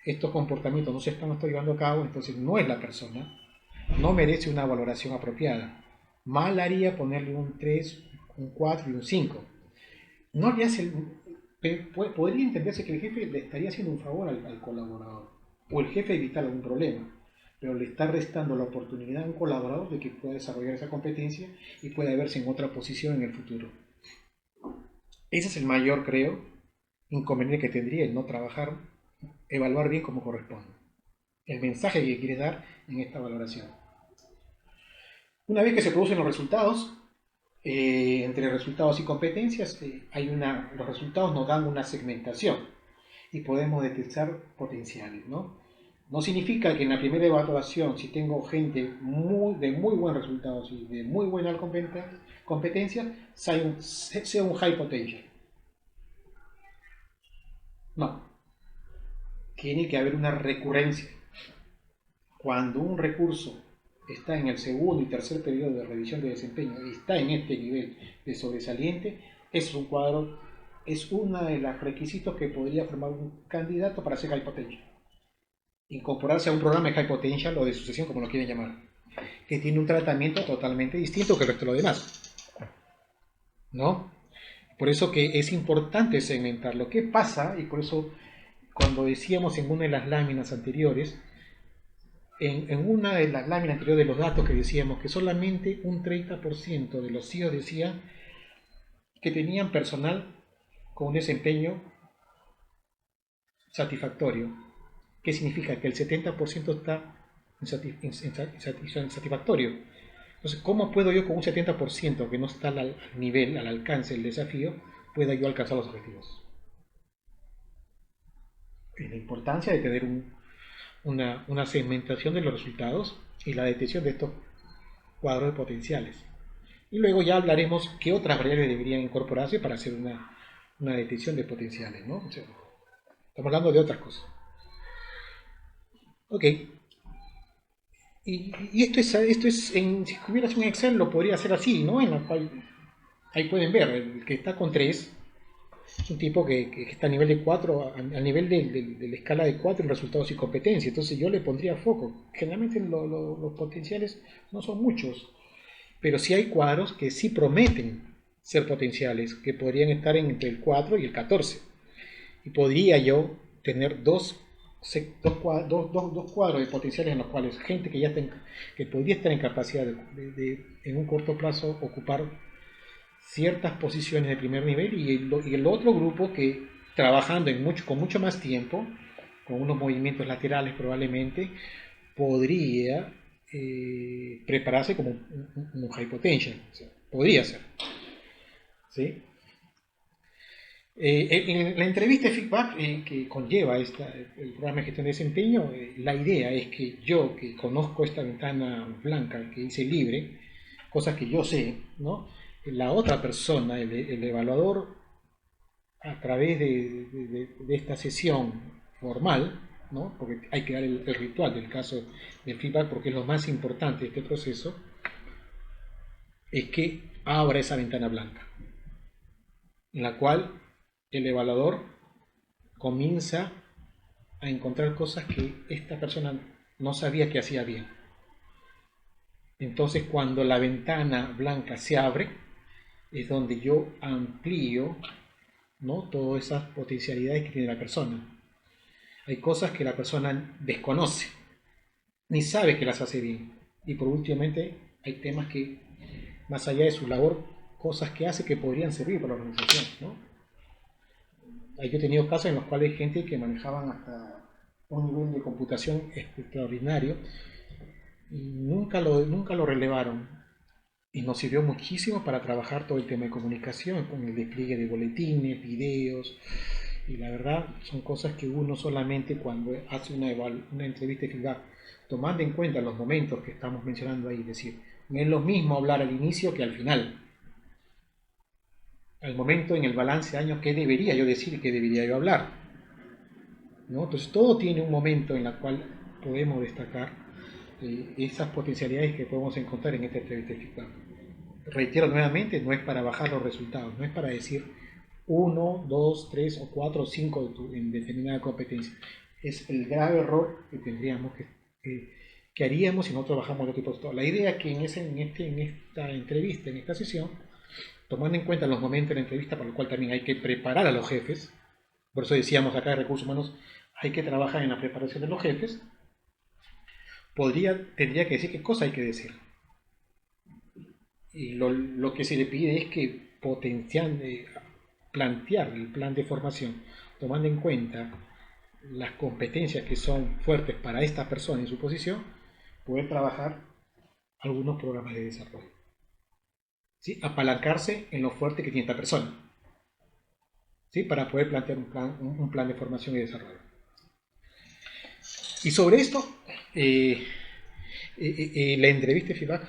[SPEAKER 1] estos comportamientos no se están llevando a cabo, entonces no es la persona, no merece una valoración apropiada. Mal haría ponerle un 3, un 4 y un 5. No le hace, podría entenderse que el jefe le estaría haciendo un favor al colaborador, o el jefe evitar algún problema, pero le está restando la oportunidad a un colaborador de que pueda desarrollar esa competencia y pueda verse en otra posición en el futuro. Ese es el mayor, creo, inconveniente que tendría el no trabajar, evaluar bien como corresponde. El mensaje que quiere dar en esta valoración. Una vez que se producen los resultados, entre resultados y competencias, los resultados nos dan una segmentación y podemos detectar potenciales, ¿no? No significa que en la primera evaluación, si tengo gente de muy buenos resultados y de muy buena competencia, sea un high potential. No. Tiene que haber una recurrencia. Cuando un recurso está en el segundo y tercer periodo de revisión de desempeño y está en este nivel de sobresaliente, es un cuadro, es uno de los requisitos que podría formar un candidato para ser high potential. Incorporarse a un programa de high potential o de sucesión, como lo quieren llamar, que tiene un tratamiento totalmente distinto que el resto de lo demás, ¿no? Por eso que es importante segmentar lo que pasa, y por eso cuando decíamos en una de las láminas anteriores, en una de las láminas anteriores de los datos que decíamos que solamente un 30% de los CEOs decían que tenían personal con un desempeño satisfactorio. ¿Qué significa? Que el 70% está insatisfactorio. Entonces, ¿cómo puedo yo con un 70% que no está al nivel, al alcance del desafío, pueda yo alcanzar los objetivos? Es la importancia de tener una segmentación de los resultados y la detección de estos cuadros de potenciales. Y luego ya hablaremos qué otras variables deberían incorporarse para hacer una detección de potenciales, ¿no? O sea, estamos hablando de otras cosas. Ok. Y esto es si tuvieras un Excel lo podría hacer así, ¿no? En la cual, ahí pueden ver, el que está con 3 es un tipo que está a nivel de 4, a nivel de la escala de 4 en resultados y competencia. Entonces yo le pondría foco. Generalmente los potenciales no son muchos, pero sí hay cuadros que sí prometen ser potenciales, que podrían estar entre el 4 y el 14. Y podría yo tener dos cuadros de potenciales en los cuales gente que ya que podría estar en capacidad en un corto plazo ocupar ciertas posiciones de primer nivel y el otro grupo que trabajando con mucho más tiempo, con unos movimientos laterales probablemente, podría prepararse como un high potential. O sea, podría ser. ¿Sí? En la entrevista de feedback que conlleva el programa de gestión de desempeño, la idea es que yo, que conozco esta ventana blanca que dice libre, cosas que yo sé, ¿no? La otra persona, el evaluador, a través de esta sesión formal, ¿no? Porque hay que dar el ritual del caso del feedback, porque es lo más importante de este proceso, es que abra esa ventana blanca, en la cual el evaluador comienza a encontrar cosas que esta persona no sabía que hacía bien. Entonces, cuando la ventana blanca se abre, es donde yo amplío, ¿no?, todas esas potencialidades que tiene la persona. Hay cosas que la persona desconoce, ni sabe que las hace bien. Y por últimamente, hay temas que, más allá de su labor, cosas que hace que podrían servir para la organización, ¿no? Yo he tenido casos en los cuales hay gente que manejaban hasta un nivel de computación extraordinario y nunca lo relevaron. Y nos sirvió muchísimo para trabajar todo el tema de comunicación, con el despliegue de boletines, videos. Y la verdad son cosas que uno solamente cuando hace una entrevista de feedback, tomando en cuenta los momentos que estamos mencionando ahí, es decir, no es lo mismo hablar al inicio que al final. Al momento en el balance de año, ¿qué debería yo decir y qué debería yo hablar? ¿No? Entonces todo tiene un momento en el cual podemos destacar esas potencialidades que podemos encontrar en esta entrevista de feedback. Reitero nuevamente, no es para bajar los resultados, no es para decir 1, 2, 3 o 4 o 5 en determinada competencia. Es el grave error que tendríamos que haríamos si no trabajamos de tipo de resultados. La idea es que en esta entrevista, en esta sesión, tomando en cuenta los momentos de la entrevista, por lo cual también hay que preparar a los jefes, por eso decíamos acá de recursos humanos, hay que trabajar en la preparación de los jefes, tendría que decir qué cosa hay que decir. Y lo que se le pide es que plantear el plan de formación, tomando en cuenta las competencias que son fuertes para esta persona en su posición, poder trabajar algunos programas de desarrollo. ¿Sí? Apalancarse en lo fuerte que tiene esta persona, ¿sí?, para poder plantear un plan de formación y desarrollo. Y sobre esto, la entrevista de feedback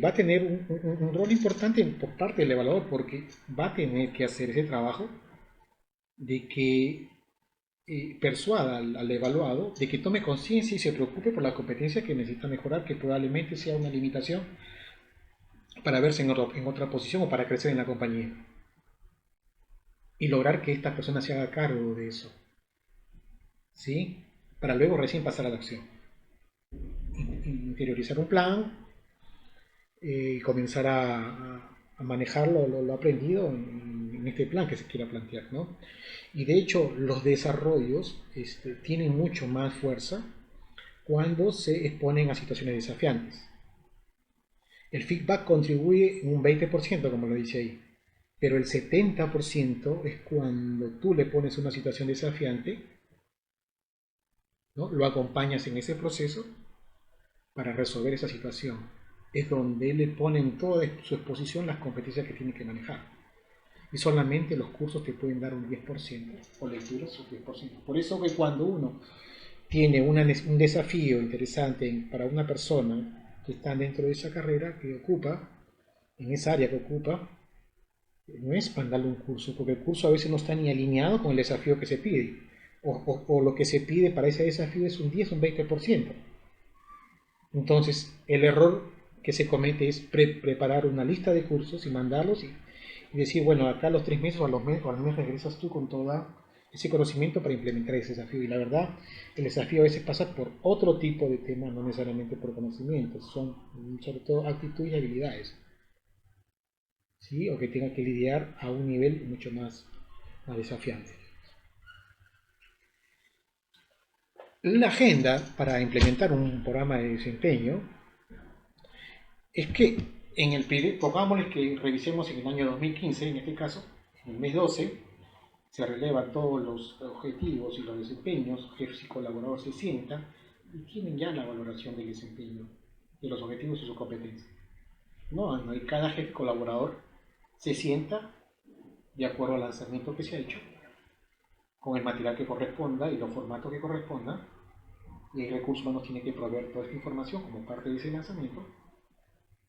[SPEAKER 1] va a tener un rol importante por parte del evaluador, porque va a tener que hacer ese trabajo de que persuada al evaluado de que tome conciencia y se preocupe por la competencia que necesita mejorar, que probablemente sea una limitación para verse en otra posición o para crecer en la compañía. Y lograr que esta persona se haga cargo de eso, ¿sí?, para luego recién pasar a la acción. Interiorizar un plan y comenzar a manejar lo aprendido en este plan que se quiera plantear, ¿no? Y de hecho los desarrollos tienen mucho más fuerza cuando se exponen a situaciones desafiantes. El feedback contribuye en un 20%, como lo dice ahí. Pero el 70% es cuando tú le pones una situación desafiante, ¿no? Lo acompañas en ese proceso para resolver esa situación. Es donde él le pone en toda su exposición las competencias que tiene que manejar. Y solamente los cursos te pueden dar un 10%, o lecturas un 10%. Por eso que cuando uno tiene un desafío interesante para una persona que está dentro de esa carrera que ocupa, en esa área que ocupa, no es mandarle un curso, porque el curso a veces no está ni alineado con el desafío que se pide. O lo que se pide para ese desafío es un 10 o un 20%. Entonces, el error que se comete es preparar una lista de cursos y mandarlos y decir, bueno, acá a los 3 meses o al mes regresas tú con todo ese conocimiento para implementar ese desafío. Y la verdad, el desafío a veces pasa por otro tipo de temas, no necesariamente por conocimientos, son sobre todo actitudes y habilidades, ¿sí? O que tenga que lidiar a un nivel mucho más desafiante. La agenda para implementar un programa de desempeño es que pongámosle que revisemos en el año 2015, en este caso, en el mes 12, se relevan todos los objetivos y los desempeños, jefes y colaboradores se sientan y tienen ya la valoración del desempeño, de los objetivos y su competencia. No, y cada jefe y colaborador se sienta de acuerdo al lanzamiento que se ha hecho, con el material que corresponda y los formatos que correspondan, y el recurso humano tiene que proveer toda esta información como parte de ese lanzamiento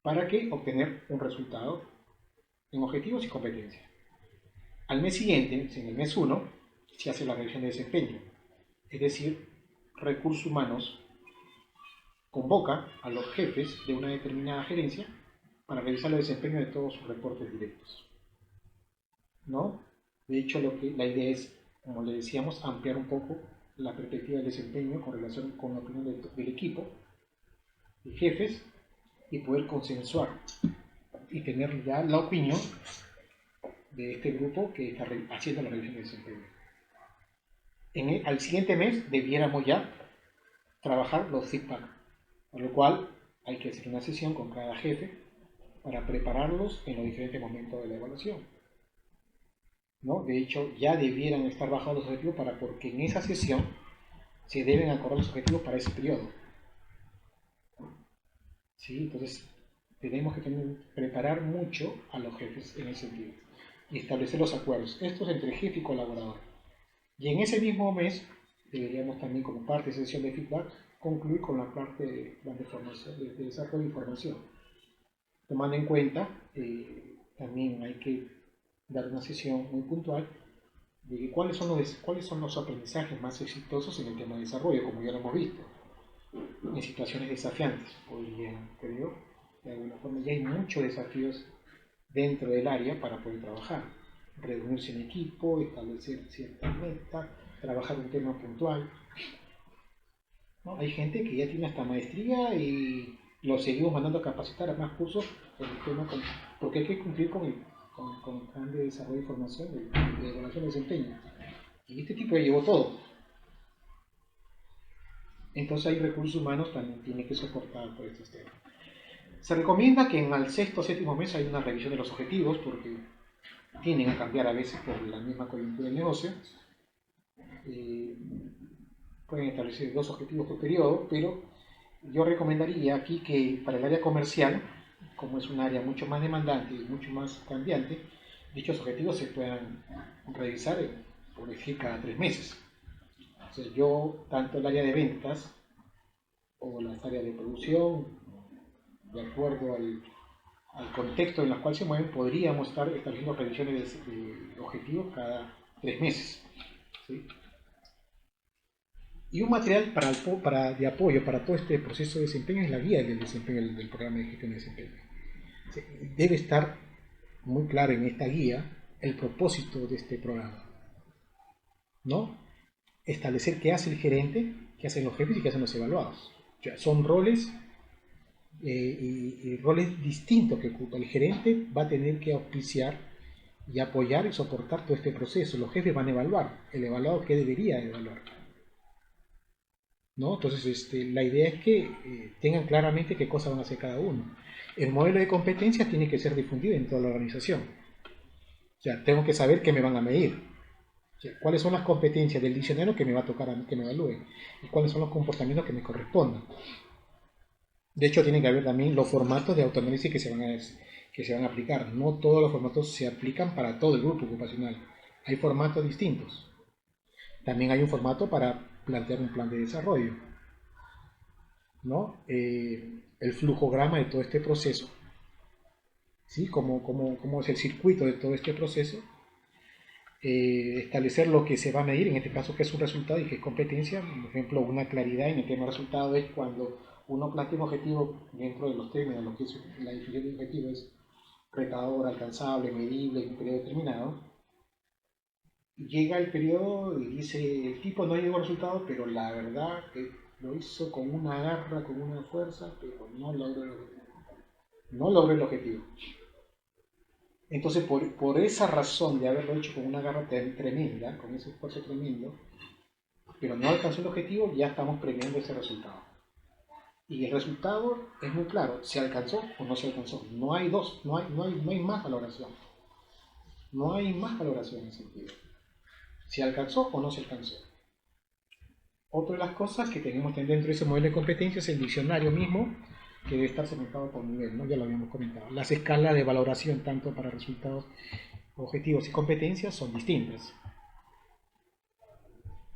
[SPEAKER 1] para que obtener un resultado en objetivos y competencias. Al mes siguiente, en el mes 1, se hace la revisión de desempeño. Es decir, recursos humanos convoca a los jefes de una determinada gerencia para revisar el desempeño de todos sus reportes directos. ¿No? De hecho, la idea es, como le decíamos, ampliar un poco la perspectiva del desempeño con relación con la opinión del equipo, de jefes, y poder consensuar y tener ya la opinión de este grupo que está haciendo la revisión de desempeño. Al siguiente mes debiéramos ya trabajar los feedback, por lo cual hay que hacer una sesión con cada jefe para prepararlos en los diferentes momentos de la evaluación, ¿no? De hecho, ya debieran estar bajados los objetivos porque en esa sesión se deben acordar los objetivos para ese periodo. ¿Sí? Entonces, tenemos que preparar mucho a los jefes en ese sentido y establecer los acuerdos. Esto es entre jefe y colaborador. Y en ese mismo mes deberíamos también, como parte de esa sesión de feedback, concluir con la parte de desarrollo de información. Tomando en cuenta, también hay que dar una sesión muy puntual de cuáles son los aprendizajes más exitosos en el tema de desarrollo, como ya lo hemos visto, en situaciones desafiantes. Hoy día, creo, de alguna forma ya hay muchos desafíos dentro del área para poder trabajar. Reunirse en equipo, establecer ciertas metas, trabajar un tema puntual. ¿No? Hay gente que ya tiene hasta maestría y lo seguimos mandando a capacitar a más cursos en el tema porque hay que cumplir con el plan de desarrollo de formación, de evaluación de desempeño. Y este tipo ya llevó todo. Entonces hay recursos humanos también tiene que soportar por estos temas. Se recomienda que en el sexto o séptimo mes hay una revisión de los objetivos porque tienden a cambiar a veces por la misma coyuntura del negocio. Pueden establecer 2 objetivos por periodo, pero yo recomendaría aquí que para el área comercial, como es un área mucho más demandante y mucho más cambiante, dichos objetivos se puedan revisar, por decir, cada 3 meses. O sea, yo, tanto el área de ventas o las áreas de producción, de acuerdo al contexto en el cual se mueven, podríamos estar estableciendo revisiones de objetivos cada 3 meses. ¿Sí? Y un material de apoyo para todo este proceso de desempeño es la guía del desempeño del programa de gestión de desempeño. Debe estar muy claro en esta guía el propósito de este programa, ¿no? Establecer qué hace el gerente, qué hacen los jefes y qué hacen los evaluados. O sea, son roles y roles distintos que ocupa. El gerente va a tener que auspiciar y apoyar y soportar todo este proceso. Los jefes van a evaluar. El evaluado, ¿qué debería evaluar? ¿No? Entonces, la idea es que tengan claramente qué cosas van a hacer cada uno. El modelo de competencias tiene que ser difundido en toda la organización. sea, tengo que saber qué me van a medir. O sea, cuáles son las competencias del diccionario que me va a tocar a mí que me evalúen y cuáles son los comportamientos que me correspondan. De hecho, tiene que haber también los formatos de autoanálisis que se van a aplicar. No todos los formatos se aplican para todo el grupo ocupacional. Hay formatos distintos. También hay un formato para plantear un plan de desarrollo, ¿no? El flujograma de todo este proceso, ¿sí? Cómo es el circuito de todo este proceso, establecer lo que se va a medir, en este caso qué es un resultado y qué es competencia. Por ejemplo, una claridad en el tema resultado es cuando uno plantea un objetivo dentro de los términos, lo que es la definición de objetivo es retador, alcanzable, medible en un periodo determinado. Llega el periodo y dice, el tipo no llegó al resultado, pero la verdad que lo hizo con una garra, con una fuerza, pero no logró el objetivo. No logró el objetivo. Entonces, por esa razón de haberlo hecho con una garra tremenda, con ese esfuerzo tremendo, pero no alcanzó el objetivo, ya estamos premiando ese resultado. Y el resultado es muy claro, se alcanzó o no se alcanzó. No hay dos, no hay más valoración. No hay más valoración en ese sentido. ¿Se alcanzó o no se alcanzó? Otra de las cosas que tenemos dentro de ese modelo de competencia es el diccionario mismo, que debe estar segmentado por nivel, ¿no? Ya lo habíamos comentado. Las escalas de valoración, tanto para resultados, objetivos y competencias, son distintas.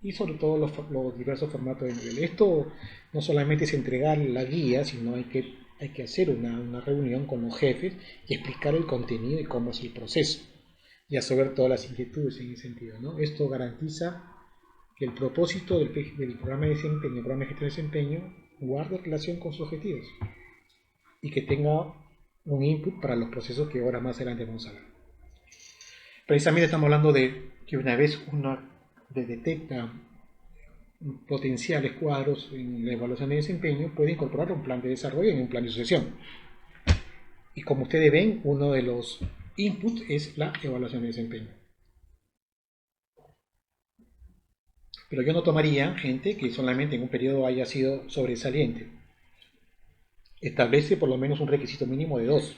[SPEAKER 1] Y sobre todo los diversos formatos de nivel. Esto no solamente es entregar la guía, sino hay que hacer una reunión con los jefes y explicar el contenido y cómo es el proceso. Y resolver todas las inquietudes en ese sentido, ¿no? Esto garantiza que el propósito del programa de desempeño, el programa de gestión de desempeño, guarde relación con sus objetivos y que tenga un input para los procesos que ahora más adelante vamos a ver. Precisamente estamos hablando de que una vez uno detecta potenciales cuadros en la evaluación de desempeño, puede incorporar un plan de desarrollo en un plan de sucesión. Y como ustedes ven, uno de los inputs es la evaluación de desempeño. Pero yo no tomaría gente que solamente en un periodo haya sido sobresaliente. Establece por lo menos un requisito mínimo de 2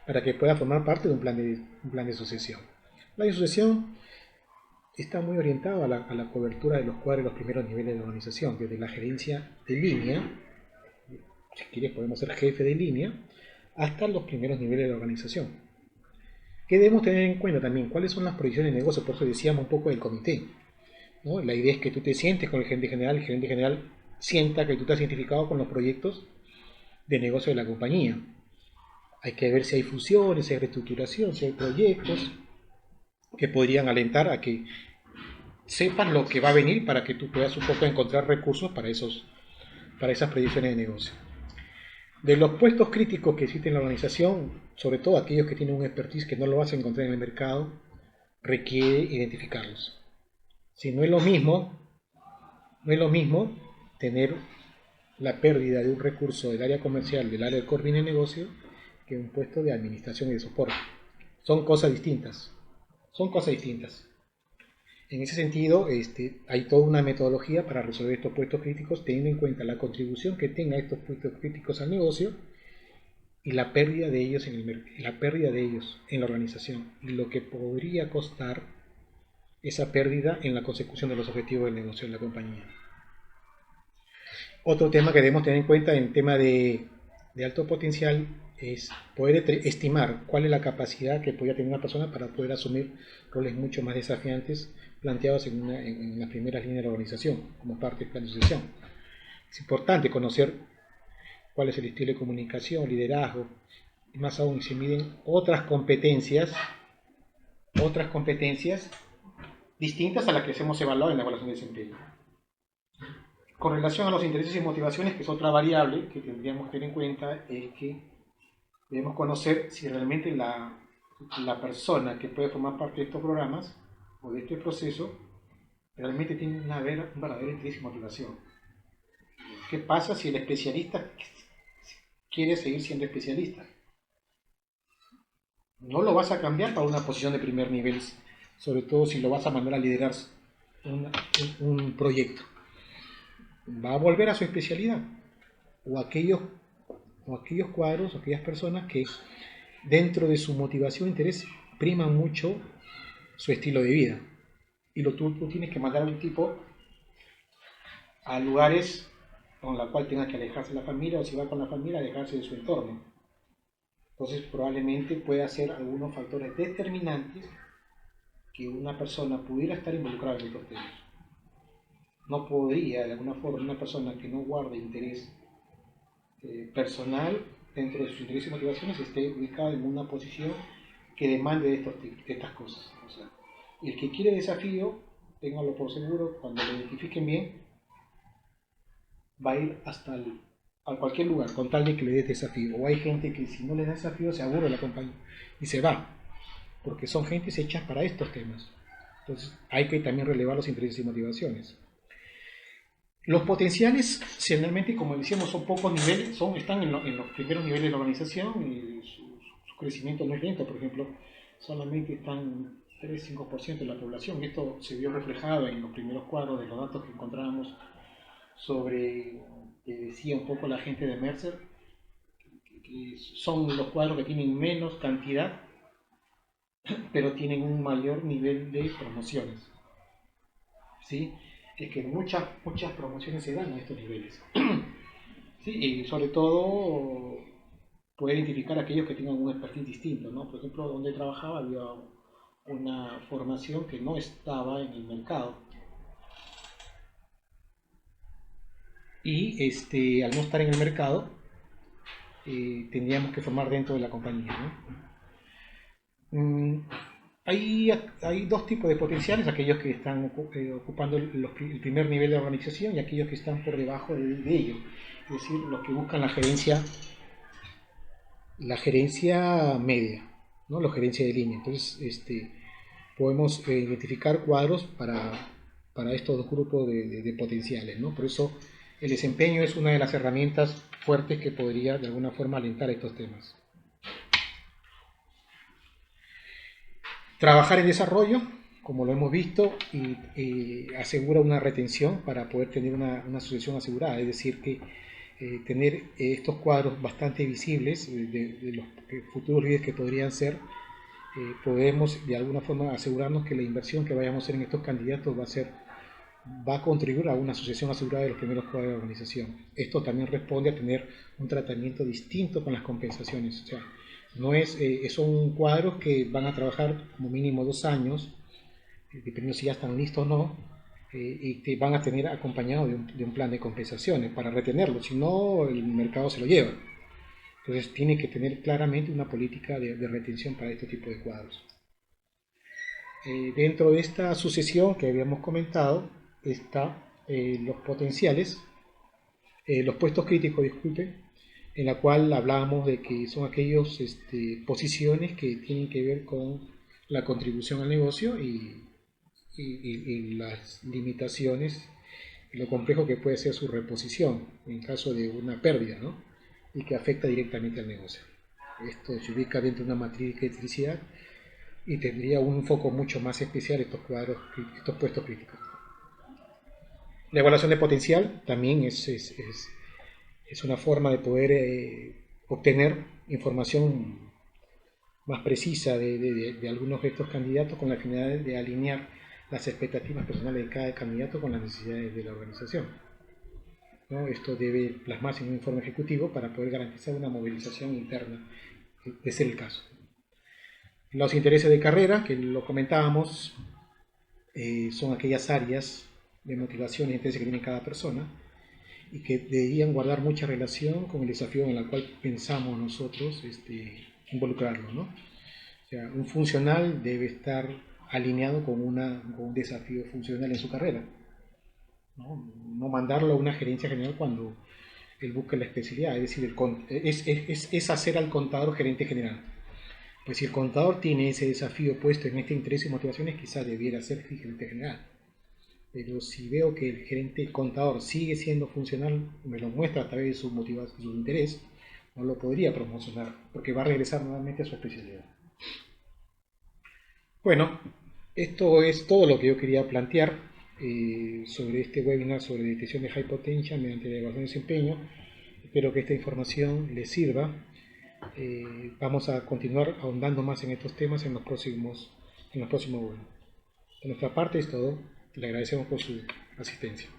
[SPEAKER 1] para que pueda formar parte de un plan de sucesión. El plan de sucesión está muy orientado a la cobertura de los cuadros de los primeros niveles de la organización, desde la gerencia de línea, si quieres podemos ser jefe de línea, hasta los primeros niveles de la organización. ¿Qué debemos tener en cuenta también? ¿Cuáles son las proyecciones de negocio? Por eso decíamos un poco del comité, ¿no? La idea es que tú te sientes con el gerente general sienta que tú te has identificado con los proyectos de negocio de la compañía. Hay que ver si hay fusiones, si hay reestructuración, si hay proyectos que podrían alentar a que sepas lo que va a venir para que tú puedas un poco encontrar recursos para esas proyecciones de negocio. De los puestos críticos que existen en la organización, sobre todo aquellos que tienen un expertise que no lo vas a encontrar en el mercado, requiere identificarlos. Si no es lo mismo tener la pérdida de un recurso del área comercial, del área de coordinación de negocio, que un puesto de administración y de soporte. Son cosas distintas. En ese sentido, hay toda una metodología para resolver estos puestos críticos, teniendo en cuenta la contribución que tengan estos puestos críticos al negocio y la pérdida de ellos en la organización y lo que podría costar esa pérdida en la consecución de los objetivos del negocio de la compañía. Otro tema que debemos tener en cuenta en el tema de alto potencial es poder estimar cuál es la capacidad que podría tener una persona para poder asumir roles mucho más desafiantes planteados en las primeras líneas de la organización, como parte del plan de sucesión. Es importante conocer cuál es el estilo de comunicación, liderazgo, y más aún se miden otras competencias distintas a las que hemos evaluado en la evaluación de desempeño. Con relación a los intereses y motivaciones, que es otra variable que tendríamos que tener en cuenta, es que debemos conocer si realmente la persona que puede formar parte de estos programas o de este proceso realmente tiene un verdadero interés y motivación. ¿Qué pasa si el especialista quiere seguir siendo especialista? No lo vas a cambiar para una posición de primer nivel, sobre todo si lo vas a mandar a liderar un proyecto. Va a volver a su especialidad o aquellos cuadros, aquellas personas que dentro de su motivación e interés priman mucho su estilo de vida. Y tú tienes que mandar a un tipo a lugares con la cual tenga que alejarse de la familia, o si va con la familia, alejarse de su entorno. Entonces probablemente pueda ser algunos factores determinantes que una persona pudiera estar involucrada en estos temas. No podría, de alguna forma, una persona que no guarde interés personal dentro de sus intereses y motivaciones esté ubicada en una posición que demande de estas cosas. O sea, y el que quiere desafío, ténganlo por seguro, cuando lo identifiquen bien, va a ir a cualquier lugar con tal de que le dé desafío. O hay gente que si no le da desafío se aburre de la compañía y se va, porque son gentes hechas para estos temas. Entonces hay que también relevar los intereses y motivaciones. Los potenciales, generalmente, como decíamos, son pocos niveles, están en los primeros niveles de la organización y su crecimiento no es lento. Por ejemplo, solamente están 3-5% de la población. Esto se vio reflejado en los primeros cuadros de los datos que encontrábamos sobre, que decía un poco la gente de Mercer, que son los cuadros que tienen menos cantidad, pero tienen un mayor nivel de promociones. ¿Sí? Es que muchas promociones se dan a estos niveles. ¿Sí? Y sobre todo poder identificar a aquellos que tengan un expertise distinto, ¿no? Por ejemplo, donde trabajaba había una formación que no estaba en el mercado. Y al no estar en el mercado, tendríamos que formar dentro de la compañía, ¿no? Hay dos tipos de potenciales, aquellos que están ocupando el primer nivel de organización y aquellos que están por debajo de ello, es decir, los que buscan la gerencia media, ¿no? La gerencia de línea. Entonces, podemos identificar cuadros para estos dos grupos de potenciales, ¿no? Por eso el desempeño es una de las herramientas fuertes que podría de alguna forma alentar estos temas. Trabajar en desarrollo, como lo hemos visto, y asegura una retención para poder tener una sucesión asegurada, es decir, que tener estos cuadros bastante visibles de los futuros líderes que podrían ser, podemos de alguna forma asegurarnos que la inversión que vayamos a hacer en estos candidatos va a contribuir a una sucesión asegurada de los primeros cuadros de la organización. Esto también responde a tener un tratamiento distinto con las compensaciones. O sea, no son cuadros que van a trabajar como mínimo 2 años, dependiendo si ya están listos o no, y que van a tener acompañado de un plan de compensaciones para retenerlo, si no el mercado se lo lleva. Entonces tiene que tener claramente una política de retención para este tipo de cuadros. Dentro de esta sucesión que habíamos comentado está los potenciales, los puestos críticos, disculpe, en la cual hablábamos de que son aquellas posiciones que tienen que ver con la contribución al negocio y las limitaciones y lo complejo que puede ser su reposición en caso de una pérdida, ¿no? Y que afecta directamente al negocio. Esto se ubica dentro de una matriz de criticidad y tendría un foco mucho más especial estos cuadros, estos puestos críticos. La evaluación de potencial también es una forma de poder obtener información más precisa de algunos de estos candidatos con la finalidad de alinear las expectativas personales de cada candidato con las necesidades de la organización, ¿no? Esto debe plasmarse en un informe ejecutivo para poder garantizar una movilización interna, de ser el caso. Los intereses de carrera, que lo comentábamos, son aquellas áreas de motivación y intereses que tiene cada persona y que deberían guardar mucha relación con el desafío en el cual pensamos nosotros involucrarlo, ¿no? O sea, un funcional debe estar alineado con un desafío funcional en su carrera, ¿no? No mandarlo a una gerencia general cuando él busca la especialidad, es decir, es hacer al contador gerente general. Pues si el contador tiene ese desafío puesto en este interés y motivaciones, quizás debiera ser gerente general. Pero si veo que el gerente contador sigue siendo funcional, me lo muestra a través de su motivación, su interés, no lo podría promocionar, porque va a regresar nuevamente a su especialidad. Bueno, esto es todo lo que yo quería plantear sobre este webinar sobre detección de high potential mediante la evaluación de desempeño. Espero que esta información les sirva. Vamos a continuar ahondando más en estos temas en los próximos vuelos. De nuestra parte es todo. Le agradecemos por su asistencia.